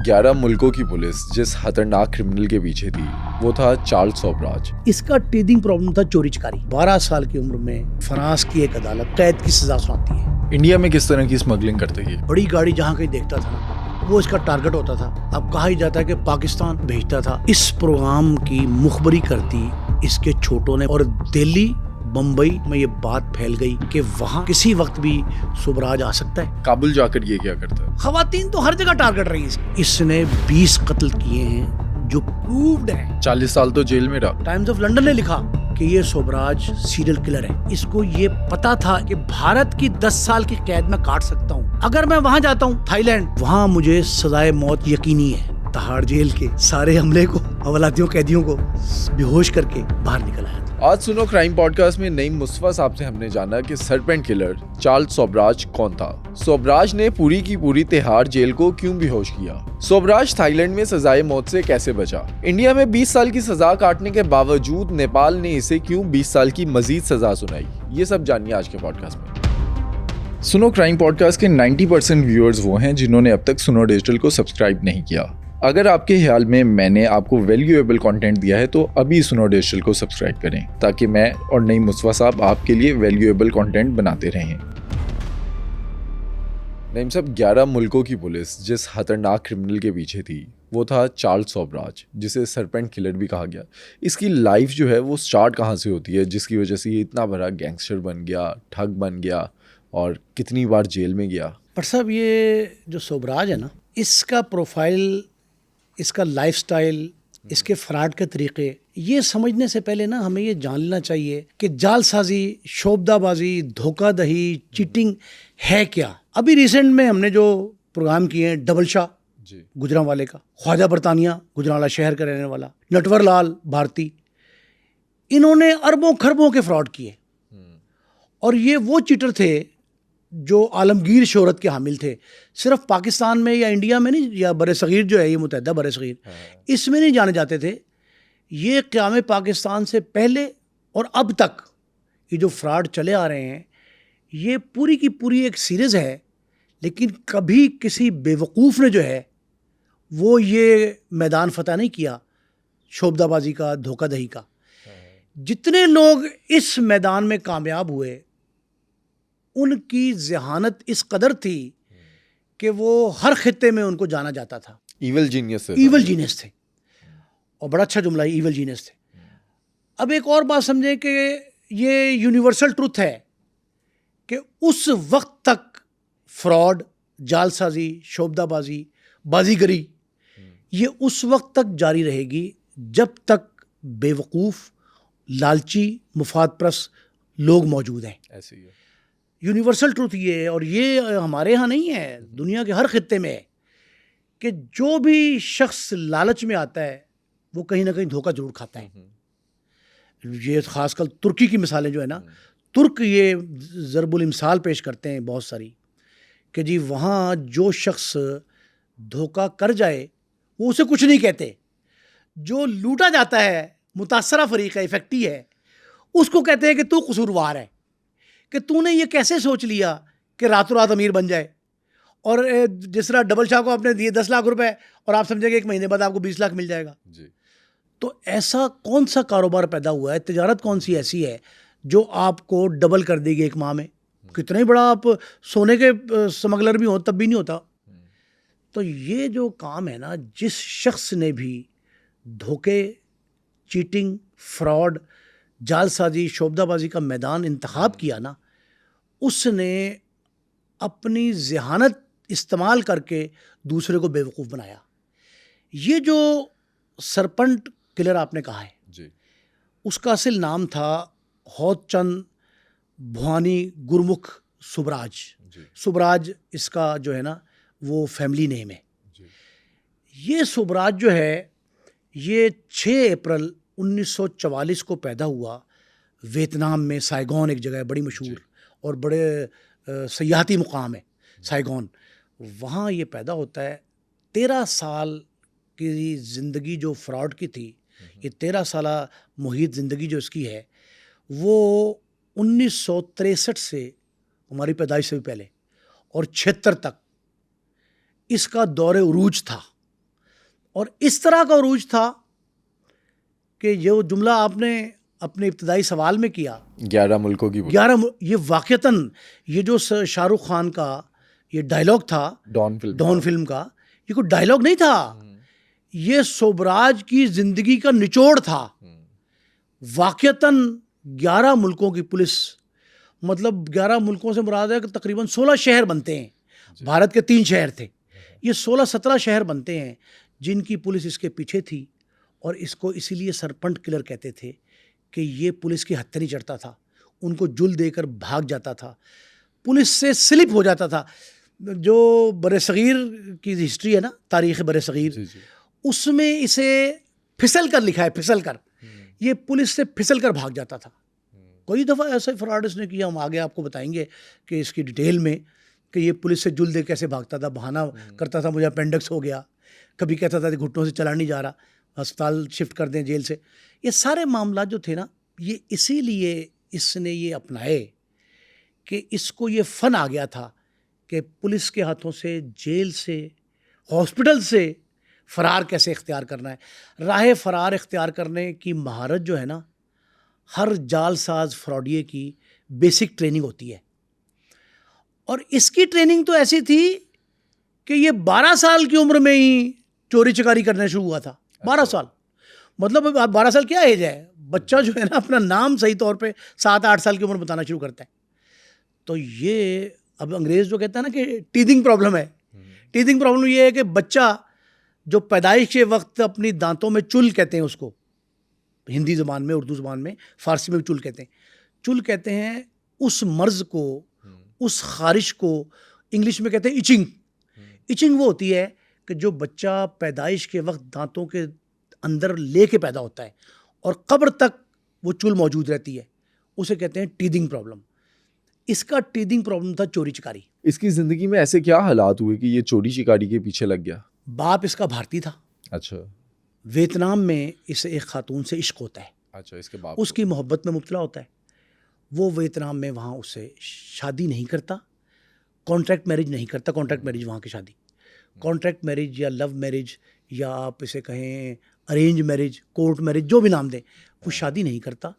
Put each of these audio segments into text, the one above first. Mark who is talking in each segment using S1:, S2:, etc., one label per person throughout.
S1: 11 मुल्कों की पुलिस जिस खतरनाक क्रिमिनल के पीछे थी वो था चार्ल्स सोब्राज।
S2: इसका टीदिंग प्रॉब्लम था चोरी चकारी। 12 साल की उम्र में फ्रांस की एक अदालत कैद की सजा सुनाती है।
S1: इंडिया में किस तरह की स्मगलिंग करते हैं?
S2: बड़ी गाड़ी जहाँ कहीं देखता था ना वो इसका टारगेट होता था। अब कहा ही जाता है कि पाकिस्तान भेजता था। इस प्रोग्राम की मुखबरी करती इसके छोटों ने और दिल्ली बम्बई में ये बात फैल गई कि वहाँ किसी वक्त भी सोब्राज आ सकता है।
S1: काबुल जाकर ये क्या करता है?
S2: खवातीन तो हर जगह टारगेट रही है। इसने 20 कत्ल किए हैं जो प्रूव्ड है।
S1: 40 साल तो जेल में रहा।
S2: टाइम्स ऑफ लंदन ने लिखा कि ये सोब्राज सीरियल किलर है। इसको ये पता था कि भारत की 10 साल की कैद में काट सकता हूँ। अगर मैं वहाँ जाता हूँ थाईलैंड, वहाँ मुझे सजाए मौत यकीनी है। तिहाड़ जेल के सारे हमले को हवालातियों कैदियों को बेहोश करके बाहर निकल आया।
S1: आज सुनो क्राइम पॉडकास्ट में नईम मुस्तफा साहब से हमने जाना कि सरपेंट किलर चार्ल्स सोब्राज कौन था। सोब्राज ने पूरी की पूरी तिहाड़ जेल को क्यों बेहोश किया? सोब्राज थाईलैंड में सजाए मौत से कैसे बचा? इंडिया में 20 साल की सजा काटने के बावजूद नेपाल ने इसे क्यों 20 साल की मजीद सजा सुनाई? ये सब जानिए आज के पॉडकास्ट में। सुनो क्राइम पॉडकास्ट के 90% व्यूअर्स वो हैं जिन्होंने अब तक सुनो डिजिटल को सब्सक्राइब नहीं किया। अगर आपके ख्याल में मैंने आपको वैल्यूएबल कंटेंट दिया है तो अभी सुनो डिजिटल को सब्सक्राइब करें ताकि मैं और नईम मुस्तफा साहब आपके लिए वैल्यूएबल कंटेंट बनाते रहें। नईम साहब, 11 मुल्कों की पुलिस जिस खतरनाक क्रिमिनल के पीछे थी वो था चार्ल्स सोब्राज, जिसे सरपेंट किलर भी कहा गया। इसकी लाइफ जो है वो स्टार्ट कहाँ से होती है जिसकी वजह से ये इतना बड़ा गैंगस्टर बन गया, ठग बन गया और कितनी बार जेल में गया?
S2: पर साहब, ये जो सोब्राज है ना, इसका प्रोफाइल, इसका लाइफस्टाइल, इसके फ्रॉड के तरीके, ये समझने से पहले ना हमें ये जान लेना चाहिए कि जालसाजी, शोबदाबाजी, धोखाधड़ी, चीटिंग है क्या। अभी रिसेंट में हमने जो प्रोग्राम किए हैं, डबल शाह गुजरांवाले का, ख्वाजा बरतानिया गुजरांवाला शहर का रहने वाला, नटवर लाल भारती, इन्होंने अरबों खरबों के फ्रॉड किए और ये वो चीटर थे जो आलमगीर शोहरत के हामिल थे। सिर्फ पाकिस्तान में या इंडिया में नहीं, या बरसगीर जो है, ये मुतहदा बरसगीर, इसमें नहीं जाने जाते थे। ये क़याम पाकिस्तान से पहले और अब तक ये जो फ्रॉड चले आ रहे हैं, ये पूरी की पूरी एक सीरीज़ है। लेकिन कभी किसी बेवकूफ़ ने जो है वो ये मैदान फ़तह नहीं किया शोबदाबाजी का, धोखाधड़ी का। जितने लोग इस मैदान में कामयाब हुए उनकी ज़हानत इस कदर थी कि वो हर खित्ते में उनको जाना जाता था।
S1: ईवल जीनियस
S2: थे और बड़ा अच्छा जुमला है, ईवल जीनियस थे। अब एक और बात समझें कि ये यूनिवर्सल ट्रुथ है कि उस वक्त तक फ्रॉड, जालसाजी, शोबदाबाजी, बाजीगरी ये उस वक्त तक जारी रहेगी जब तक बेवकूफ़, लालची, मुफादप्रस्त लोग मौजूद हैं।
S1: ऐसे ही है।
S2: यूनिवर्सल ट्रुथ ये है, और ये हमारे यहाँ नहीं है, दुनिया के हर खित्ते में है, कि जो भी शख्स लालच में आता है वो कहीं ना कहीं धोखा जरूर खाता है। ये खासकर तुर्की की मिसालें जो है ना, तुर्क ये ज़रबुल इमसाल पेश करते हैं बहुत सारी, कि जी वहाँ जो शख्स धोखा कर जाए वो उसे कुछ नहीं कहते। जो लूटा जाता है, मुतासरा फरीक है, इफेक्टी है, उसको कहते हैं कि तू कसूरवार है, कि तूने ये कैसे सोच लिया कि रातों रात अमीर बन जाए। और जिस तरह डबल शाह को आपने दिए 10 लाख रुपए और आप समझेंगे 1 महीने बाद आपको 20 लाख मिल जाएगा जी। तो ऐसा कौन सा कारोबार पैदा हुआ है, तिजारत कौन सी ऐसी है जो आपको डबल कर देगी 1 माह में? कितना ही बड़ा आप सोने के स्मगलर भी हो तब भी नहीं होता। तो ये जो काम है ना, जिस शख्स ने भी धोखे, चीटिंग, फ्रॉड, जालसाजी, शोबदाबाजी का मैदान इंतखाब किया ना, उसने अपनी ज़हानत इस्तेमाल करके दूसरे को बेवकूफ़ बनाया। ये जो सरपंट किलर आपने कहा है जी, उसका असल नाम था होतचंद भवानी गुरमुख सुबराज। सुबराज इसका जो है ना वो फैमिली नेम है जी। ये सुबराज जो है ये 6 अप्रैल 1944 को पैदा हुआ वियतनाम में, साइगोन एक जगह है बड़ी मशहूर और बड़े सयाहती मुकाम है साइगोन। वहाँ ये पैदा होता है। 13 साल की ज़िंदगी जो फ्रॉड की थी, ये 13 साला मुहित ज़िंदगी जो इसकी है वो 1963 से, हमारी पैदाइश से भी पहले, और 76 तक इसका दौरे उरूज था। और इस तरह का उरूज था कि जो जुमला आपने अपने इब्तदाई सवाल में किया,
S1: 11 मुल्कों की
S2: 11, ये वाक़तन ये जो शाहरुख खान का ये डायलॉग था डॉन फिल्म का, ये कोई डायलॉग नहीं था, ये सोबराज की ज़िंदगी का निचोड़ था। वाक़तन 11 मुल्कों की पुलिस, मतलब 11 मुल्कों से मुराद है कि तकरीबन 16 शहर बनते हैं। भारत के 3 शहर थे, ये 16-17 शहर बनते हैं जिनकी पुलिस इसके पीछे थी। और इसको इसीलिए सरपंच किलर कहते थे कि ये पुलिस की हत्या नहीं चढ़ता था, उनको जुल देकर भाग जाता था, पुलिस से स्लिप हो जाता था। जो बरसगीर की हिस्ट्री है ना, तारीख़ बरसगीर, उसमें इसे फिसल कर लिखा है, फिसल कर, ये पुलिस से फिसल कर भाग जाता था। कई दफ़ा ऐसे फ्रॉड इसने किया, हम आगे आपको बताएंगे कि इसकी डिटेल में, कि ये पुलिस से जुल दे कैसे भागता था, बहाना करता था मुझे अपेंडिक्स हो गया, कभी कहता था कि घुटनों से चला नहीं जा रहा, अस्पताल शिफ्ट कर दें जेल से। ये सारे मामला जो थे ना, ये इसीलिए इसने ये अपनाए कि इसको ये फ़न आ गया था कि पुलिस के हाथों से, जेल से, हॉस्पिटल से फ़रार कैसे इख्तियार करना है। राह फ़रार इख्तियार करने की महारत जो है ना, हर जालसाज फ्रॉडिये की बेसिक ट्रेनिंग होती है। और इसकी ट्रेनिंग तो ऐसी थी कि ये 12 साल की उम्र में ही चोरी चकारी करना शुरू हुआ था। 12 साल, मतलब 12 साल क्या एज है, बच्चा जो है ना अपना नाम सही तौर पे 7-8 साल की उम्र बताना शुरू करता है। तो ये अब अंग्रेज़ जो कहता है ना कि टीथिंग प्रॉब्लम है, टीथिंग प्रॉब्लम ये है कि बच्चा जो पैदाइश के वक्त अपनी दांतों में चुल कहते हैं उसको, हिंदी ज़बान में, उर्दू ज़बान में, फ़ारसी में भी चुल कहते हैं, चुल कहते हैं उस मर्ज़ को, उस ख़ारिश को इंग्लिश में कहते हैं इचिंग। इचिंग वो होती है कि जो बच्चा पैदाइश के वक्त दांतों के अंदर लेके पैदा होता है और कब्र तक वो चुल मौजूद रहती है, उसे कहते हैं टीथिंग प्रॉब्लम। इसका टीथिंग प्रॉब्लम था चोरी चिकारी।
S1: इसकी ज़िंदगी में ऐसे क्या हालात हुए कि ये चोरी चिकारी के पीछे लग गया?
S2: बाप इसका भारतीय था।
S1: अच्छा।
S2: वियतनाम में इसे एक खातून से इश्क होता है।
S1: अच्छा, इसके बाप
S2: उसकी मोहब्बत में मुब्तला होता है। वो वियतनाम में वहाँ उससे शादी नहीं करता, कॉन्ट्रैक्ट मैरिज नहीं करता। कॉन्ट्रैक्ट मैरिज वहाँ की शादी, कॉन्ट्रैक्ट मैरिज या लव मैरिज या आप इसे कहें अरेंज मैरिज, कोर्ट मैरिज, जो भी नाम दें, वो शादी नहीं करता,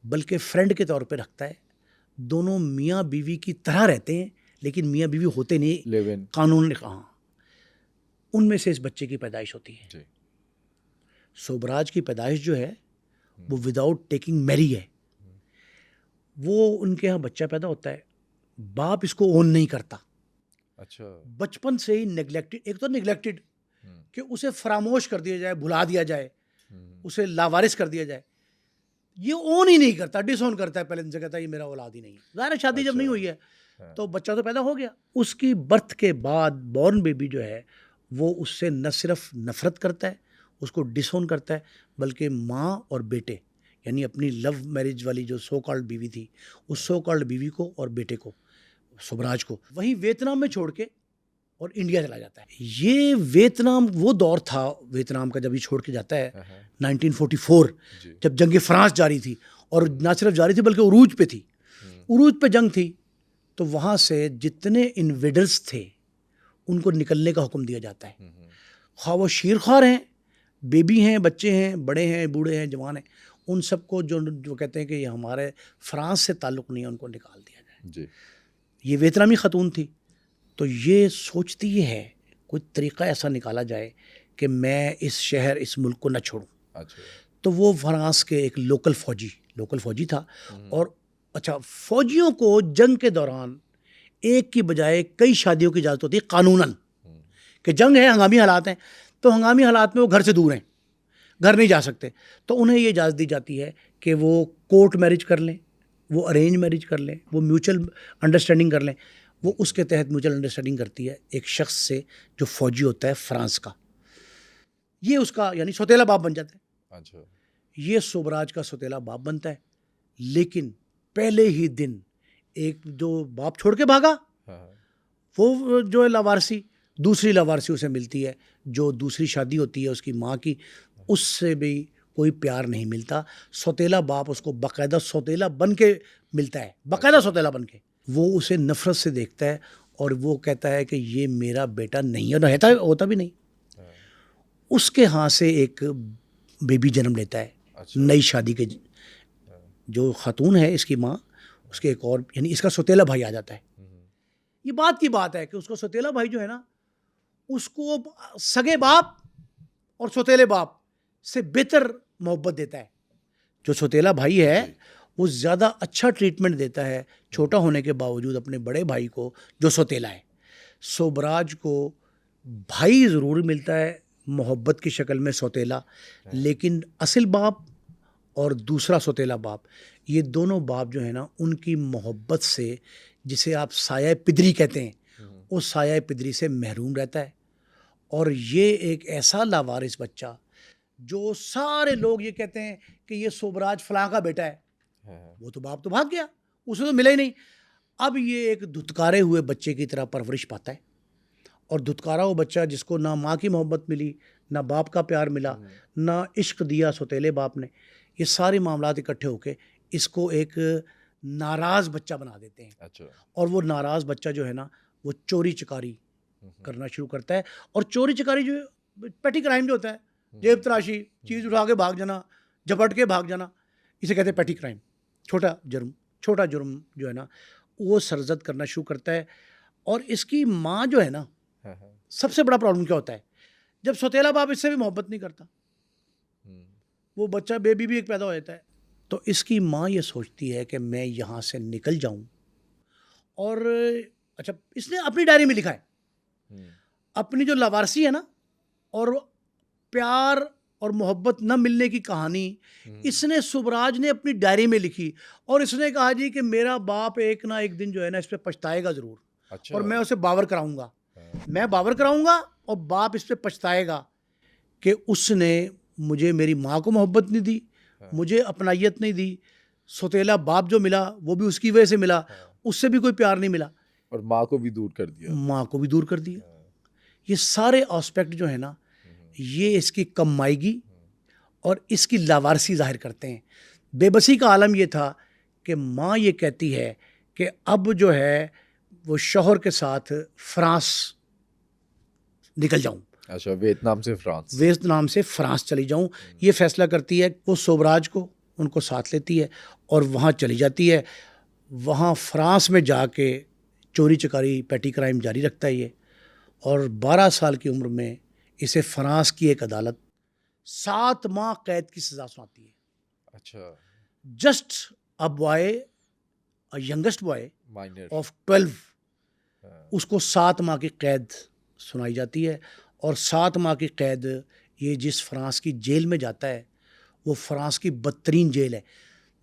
S2: बल्कि फ्रेंड के तौर पे रखता है। दोनों मियाँ बीवी की तरह रहते हैं, लेकिन मियाँ बीवी होते नहीं, कानून ने कहा। उनमें से इस बच्चे की पैदाइश होती है। सोबराज की पैदाइश जो है वो विदाउट टेकिंग मैरी है। वो उनके यहाँ बच्चा पैदा होता है, बाप इसको ओन नहीं करता।
S1: अच्छा।
S2: बचपन से ही नेग्लेक्टेड, एक तो नेग्लेक्टेड कि उसे फरामोश कर दिया जाए, भुला दिया जाए, उसे लावारिस कर दिया जाए। ये ओन ही नहीं करता, डिसओन करता है। पहले दिन से कहता है ये मेरा औलाद ही नहीं है। ज़ाहिर है शादी जब नहीं हुई है तो बच्चा तो पैदा हो गया। उसकी बर्थ के बाद बॉर्न बेबी जो है वो उससे न सिर्फ नफ़रत करता है, उसको डिसओन करता है, बल्कि माँ और बेटे, यानी अपनी लव मैरिज वाली जो सो कॉल्ड बीवी थी, उस सो कॉल्ड बीवी को और बेटे को, सोबराज को, वहीं वियतनाम में छोड़ के और इंडिया चला जाता है। ये वियतनाम वो दौर था वियतनाम का जब ये छोड़ के जाता है 1944, जब जंग फ्रांस जारी थी, और ना सिर्फ जारी थी बल्कि उरूज पे थी, उरूज पे जंग थी। तो वहाँ से जितने इन्वेडर्स थे उनको निकलने का हुक्म दिया जाता है। ख़्वाह वो शेरख्वार हैं, बेबी हैं, बच्चे हैं, बड़े हैं, बूढ़े हैं, जवान हैं, उन सबको जो कहते हैं कि ये हमारे फ्रांस से ताल्लुक़ नहीं है, उनको निकाल दिया जाए जी। ये वियतनामी ख़तून थी, तो ये सोचती है कोई तरीक़ा ऐसा निकाला जाए कि मैं इस शहर, इस मुल्क को न छोड़ूं। अच्छा। तो वो फ्रांस के एक लोकल फ़ौजी था। और अच्छा, फ़ौजियों को जंग के दौरान एक की बजाय कई शादियों की इजाज़त होती है कानूनन, कि जंग है, हंगामी हालात हैं, तो हंगामी हालात में वो घर से दूर हैं, घर नहीं जा सकते, तो उन्हें ये इजाज़त दी जाती है कि वो कोर्ट मैरिज कर लें, वो अरेंज मैरिज कर लें, वो म्यूचुअल अंडरस्टैंडिंग कर लें। वो उसके तहत म्यूचुअल अंडरस्टैंडिंग करती है एक शख्स से जो फ़ौजी होता है फ्रांस का। ये उसका यानी सौतेला बाप बन जाता है। अच्छा। ये सोबराज का सौतेला बाप बनता है, लेकिन पहले ही दिन एक जो बाप छोड़ के भागा, वो जो है लावारसी, दूसरी लावारसी उसे मिलती है, जो दूसरी शादी होती है उसकी माँ की, उससे भी कोई प्यार नहीं मिलता। सौतेला बाप उसको बाकायदा सौतेला बन के मिलता है, बाकायदा सौतेला बन के। वो उसे नफ़रत से देखता है और वो कहता है कि ये मेरा बेटा नहीं है, होता भी नहीं। उसके यहाँ से एक बेबी जन्म लेता है।
S1: अच्छा।
S2: नई शादी के जो खातून है इसकी माँ, उसके एक और यानी इसका सौतेला भाई आ जाता है। ये बात की बात है कि उसका सौतेला भाई जो है ना, उसको सगे बाप और सौतेले बाप से बेहतर मोहब्बत देता है। जो सौतेला भाई है वो ज़्यादा अच्छा ट्रीटमेंट देता है छोटा होने के बावजूद अपने बड़े भाई को जो सौतेला है। सोबराज को भाई ज़रूर मिलता है मोहब्बत की शक्ल में सौतेला, लेकिन असल बाप और दूसरा सौतेला बाप, ये दोनों बाप जो है ना उनकी मोहब्बत से, जिसे आप साया पिदरी कहते हैं, उस साया पिदरी से महरूम रहता है। और ये एक ऐसा लावारिस बच्चा जो सारे लोग ये कहते हैं कि ये सोबराज फलां का बेटा है, वो तो बाप तो भाग गया, उसे तो मिला ही नहीं। अब ये एक धुतकारे हुए बच्चे की तरह परवरिश पाता है। और धुतकारा हुआ बच्चा जिसको ना माँ की मोहब्बत मिली, ना बाप का प्यार मिला, ना इश्क दिया सौतेले बाप ने, ये सारे मामलात इकट्ठे होके इसको एक नाराज़ बच्चा बना देते हैं।
S1: अच्छा।
S2: और वो नाराज़ बच्चा जो है ना वो चोरी चकारी करना शुरू करता है। और चोरी चकारी जो पेटी क्राइम जो होता है, जेब तराशी, चीज़ उठा के भाग जाना, झपट के भाग जाना, इसे कहते हैं पेटी क्राइम। छोटा जुर्म जो है ना वो सरजद करना शुरू करता है। और इसकी माँ जो है ना, सबसे बड़ा प्रॉब्लम क्या होता है, जब सौतेला बाप इससे भी मोहब्बत नहीं करता, वो बच्चा बेबी भी एक पैदा हो जाता है, तो इसकी माँ ये सोचती है कि मैं यहाँ से निकल जाऊँ। और अच्छा, इसने अपनी डायरी में लिखा है अपनी जो लावारसी है ना और प्यार और मोहब्बत न मिलने की कहानी, इसने सुबराज ने अपनी डायरी में लिखी। और इसने कहा जी कि मेरा बाप एक ना एक दिन जो है ना इस पर पछताएगा ज़रूर।
S1: अच्छा।
S2: और मैं उसे बावर कराऊंगा, मैं बावर कराऊंगा और बाप इस पर पछताएगा कि उसने मुझे, मेरी माँ को मोहब्बत नहीं दी, मुझे अपनायत नहीं दी, सौतेला बाप जो मिला वो भी उसकी वजह से मिला, उससे भी कोई प्यार नहीं मिला,
S1: और माँ को भी दूर कर दिया।
S2: माँ को भी दूर कर दिया। ये सारे एस्पेक्ट जो है ना ये इसकी कमाईगी और इसकी लावारसी जाहिर करते हैं। बेबसी का आलम ये था कि माँ ये कहती है कि अब जो है वो शौहर के साथ फ्रांस निकल जाऊं।
S1: अच्छा, वियतनाम से फ्रांस
S2: चली जाऊं। ये फैसला करती है, वो सोबराज को उनको साथ लेती है और वहाँ चली जाती है। वहाँ फ्रांस में जाके चोरी चकारी पेटी क्राइम जारी रखता है ये। और 12 साल की उम्र में इसे फ्रांस की एक अदालत 7 माह कैद की सज़ा सुनाती है।
S1: अच्छा।
S2: Just a boy, a youngest boy
S1: minor
S2: of 12, उसको 7 माह की कैद सुनाई जाती है। और 7 माह की कैद ये जिस फ्रांस की जेल में जाता है वो फ्रांस की बदतरीन जेल है।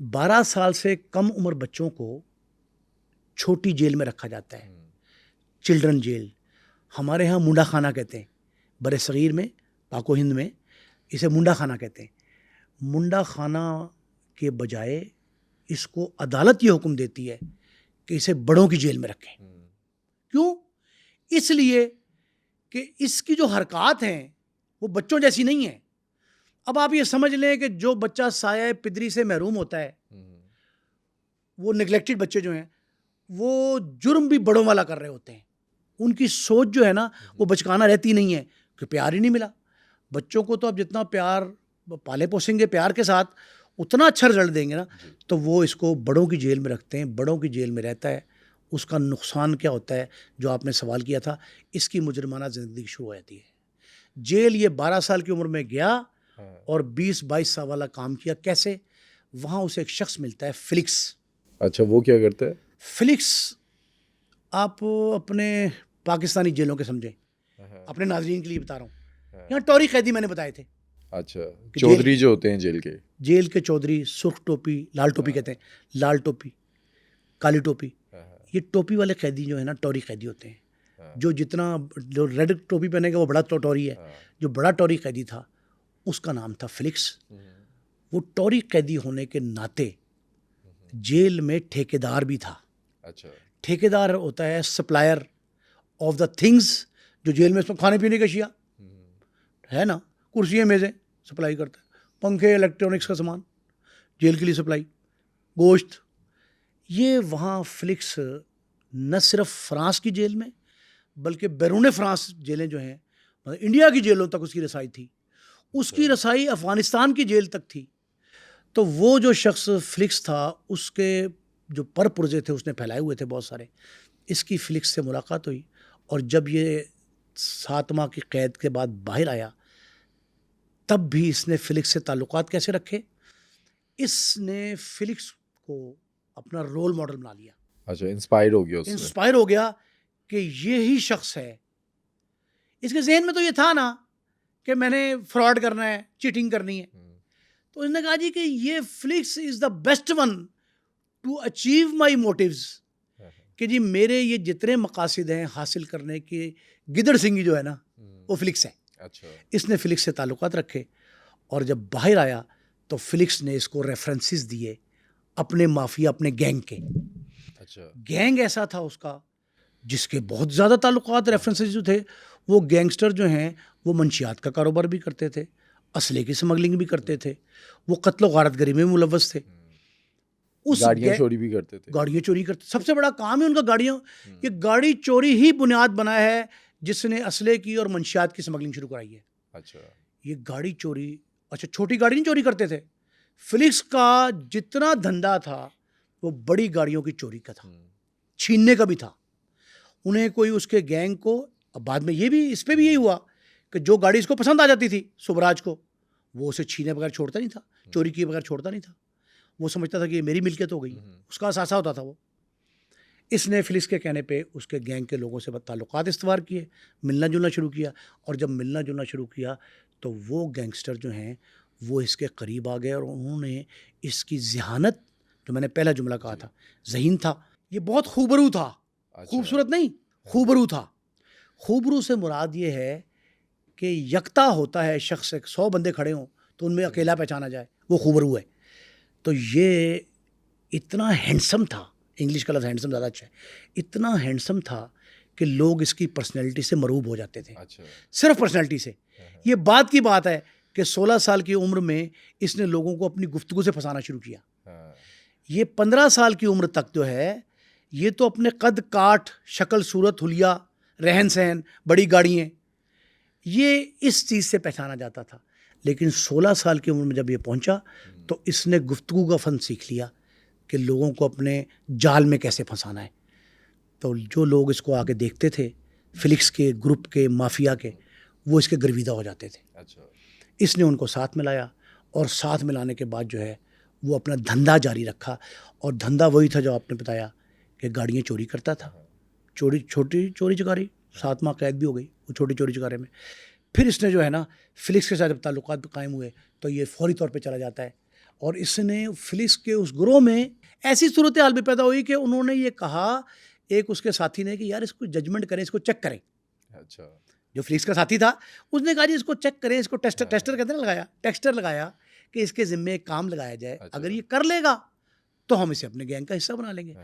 S2: 12 साल से कम उम्र बच्चों को छोटी जेल में रखा जाता है, चिल्ड्रन जेल। हमारे यहाँ मुंडा खाना कहते हैं, बरे सगीर में, पाको हिंद में इसे मुंडा खाना कहते हैं। मुंडा खाना के बजाय इसको अदालत ये हुक्म देती है कि इसे बड़ों की जेल में रखें। क्यों? इसलिए कि इसकी जो हरकत हैं वो बच्चों जैसी नहीं है। अब आप ये समझ लें कि जो बच्चा साया पिदरी से महरूम होता है, वो निगलेक्टेड बच्चे जो हैं वो जुर्म भी बड़ों वाला कर रहे होते हैं। उनकी सोच जो है ना वो बचकाना रहती नहीं है कि प्यार ही नहीं मिला। बच्चों को तो अब जितना प्यार पाले पोसेंगे प्यार के साथ, उतना अच्छा रिजल्ट देंगे ना। तो वो इसको बड़ों की जेल में रखते हैं, बड़ों की जेल में रहता है। उसका नुकसान क्या होता है जो आपने सवाल किया था, इसकी मुजरिमाना ज़िंदगी शुरू हो जाती है। जेल ये 12 साल की उम्र में गया और 20-22 साल वाला काम किया। कैसे? वहाँ उसे एक शख्स मिलता है, फिलिक्स।
S1: अच्छा, वो क्या करता है?
S2: फिलिक्स आप अपने पाकिस्तानी जेलों के समझें, अपने नाजरीन के लिए बता रहा हूँ। यहाँ टोरी कैदी मैंने बताए थे।
S1: अच्छा, चौधरी जो होते हैं जेल के
S2: चौधरी, सुर्ख टोपी, लाल टोपी कहते हैं, लाल टोपी, काली टोपी। ये टोपी वाले कैदी जो है ना टोरी कैदी होते हैं। जो रेड टोपी पहनेगा वो बड़ा टोरी है। जो बड़ा टोरी कैदी था उसका नाम था फिलिक्स। वो टोरी कैदी होने के नाते जेल में ठेकेदार भी था।
S1: अच्छा।
S2: ठेकेदार होता है सप्लायर ऑफ द थिंग्स, जो जेल में खाने पीने की अशिया है ना, कुर्सियाँ मेज़ें सप्लाई करता है, पंखे, इलेक्ट्रॉनिक्स का सामान, जेल के लिए सप्लाई, गोश्त। ये वहाँ फिलिक्स न सिर्फ फ्रांस की जेल में बल्कि बैरून फ्रांस जेलें जो हैं, मतलब इंडिया की जेलों तक उसकी रसाई थी। उसकी रसाई अफगानिस्तान की जेल तक थी। तो वो जो शख्स फ्लिक्स था, उसके जो पर पुर्जे थे उसने फैलाए हुए थे बहुत सारे। इसकी फ्लिक्स से मुलाकात हुई और जब ये 7 माह की कैद के बाद बाहर आया, तब भी इसने फिलिक्स से ताल्लुकात कैसे रखे? इसने फिलिक्स को अपना रोल मॉडल बना लिया।
S1: अच्छा, इंस्पायर हो गया उससे।
S2: इंस्पायर हो गया कि ये ही शख्स है। इसके जहन में तो ये था ना कि मैंने फ्रॉड करना है, चीटिंग करनी है। तो उसने कहा जी कि ये Felix is the best one to achieve my motives, कि जी मेरे ये जितने मकासद हैं हासिल करने के, गिदड़ सिंगी जो है ना, वो फिलिक्स है।
S1: अच्छा।
S2: इसने फिलिक्स से ताल्लुकात रखे और जब बाहर आया तो फिलिक्स ने इसको रेफरेंसेस दिए अपने माफिया, अपने गैंग के।
S1: अच्छा।
S2: गैंग ऐसा था उसका जिसके बहुत ज़्यादा ताल्लुकात, रेफरेंसेस जो थे, वो गैंगस्टर जो हैं वो मंशियात का कारोबार भी करते थे, असले की स्मगलिंग भी करते थे, वो कत्ल व गारतगरी में मुलव्वस थे। उस
S1: गाड़ियाँ चोरी भी करते थे।
S2: गाड़ियाँ चोरी करते, सबसे बड़ा काम है उनका गाड़ियों, ये गाड़ी चोरी ही बुनियाद बना है जिसने असले की और मंशियात की स्मगलिंग शुरू कराई है।
S1: अच्छा।
S2: ये गाड़ी चोरी, अच्छा छोटी गाड़ी नहीं चोरी करते थे। फिलिक्स का जितना धंधा था वो बड़ी गाड़ियों की चोरी का था, छीनने का भी था। उन्हें कोई उसके गैंग को, अब बाद में ये भी, इस पे भी यही हुआ कि जो गाड़ी इसको पसंद आ जाती थी सुबराज को, वो उसे छीने बगैर छोड़ता नहीं था, चोरी किए बगैर छोड़ता नहीं था। वो समझता था कि ये मेरी मिल्कियत हो गई, उसका असासा होता था वो। इसने फिलिक्स के कहने पे उसके गैंग के लोगों से ताल्लुकात इस्तवार किए, मिलना जुलना शुरू किया। और जब मिलना जुलना शुरू किया तो वो गैंगस्टर जो हैं वो इसके करीब आ गए और उन्होंने इसकी ज़हानत, जो मैंने पहला जुमला कहा था, ज़हीन था, ये बहुत खूबरू था।
S1: अच्छा।
S2: खूबसूरत नहीं, खूबरू था। खूबरू से मुराद ये है कि यकता होता है शख्स, 100 बंदे खड़े हों तो उनमें अकेला पहचाना जाए, वो खूबरू है। तो ये इतना हैंडसम था, इंग्लिश का लफ्ज़ हैंडसम ज़्यादा अच्छा है, इतना हैंडसम था कि लोग इसकी पर्सनैलिटी से मरूब हो जाते थे।
S1: अच्छा।
S2: सिर्फ पर्सनैलिटी से। ये बात की बात है कि 16 साल की उम्र में इसने लोगों को अपनी गुफ्तगू से फंसाना शुरू किया। ये 15 साल की उम्र तक जो है ये तो अपने कद काठ, शक्ल सूरत, हुलिया, रहन सहन, बड़ी गाड़ियाँ, ये इस चीज़ से पहचाना जाता था। लेकिन 16 साल की उम्र में जब ये पहुंचा तो इसने गुफ्तगू का फ़न सीख लिया कि लोगों को अपने जाल में कैसे फंसाना है। तो जो लोग इसको आके देखते थे, फिलिक्स के ग्रुप के, माफिया के, वो इसके गर्विदा हो जाते थे।
S1: अच्छा।
S2: इसने उनको साथ मिलाया और साथ मिलाने के बाद जो है वो अपना धंधा जारी रखा। और धंधा वही था जो आपने बताया कि गाड़ियाँ चोरी करता था, छोटी चोरी चकारी, 7 माह कैद भी हो गई वो छोटी चोरी चकारे में। फिर इसने जो है ना फिलिक्स के साथ जब ताल्लुकात कायम हुए तो ये फौरी तौर पे चला जाता है और इसने फिलिक्स के उस ग्रोह में ऐसी सूरत हाल भी पैदा हुई कि उन्होंने ये कहा, एक उसके साथी ने, कि यार इसको जजमेंट करें, इसको चेक करें।
S1: अच्छा।
S2: जो फिलिक्स का साथी था उसने कहा जी इसको चेक करें, इसको टेस्टर कहते हैं, लगाया, टेक्स्टर लगाया कि इसके ज़िम्मे एक काम लगाया जाए।
S1: अच्छा।
S2: अगर ये कर लेगा तो हम इसे अपने गैंग का हिस्सा बना लेंगे।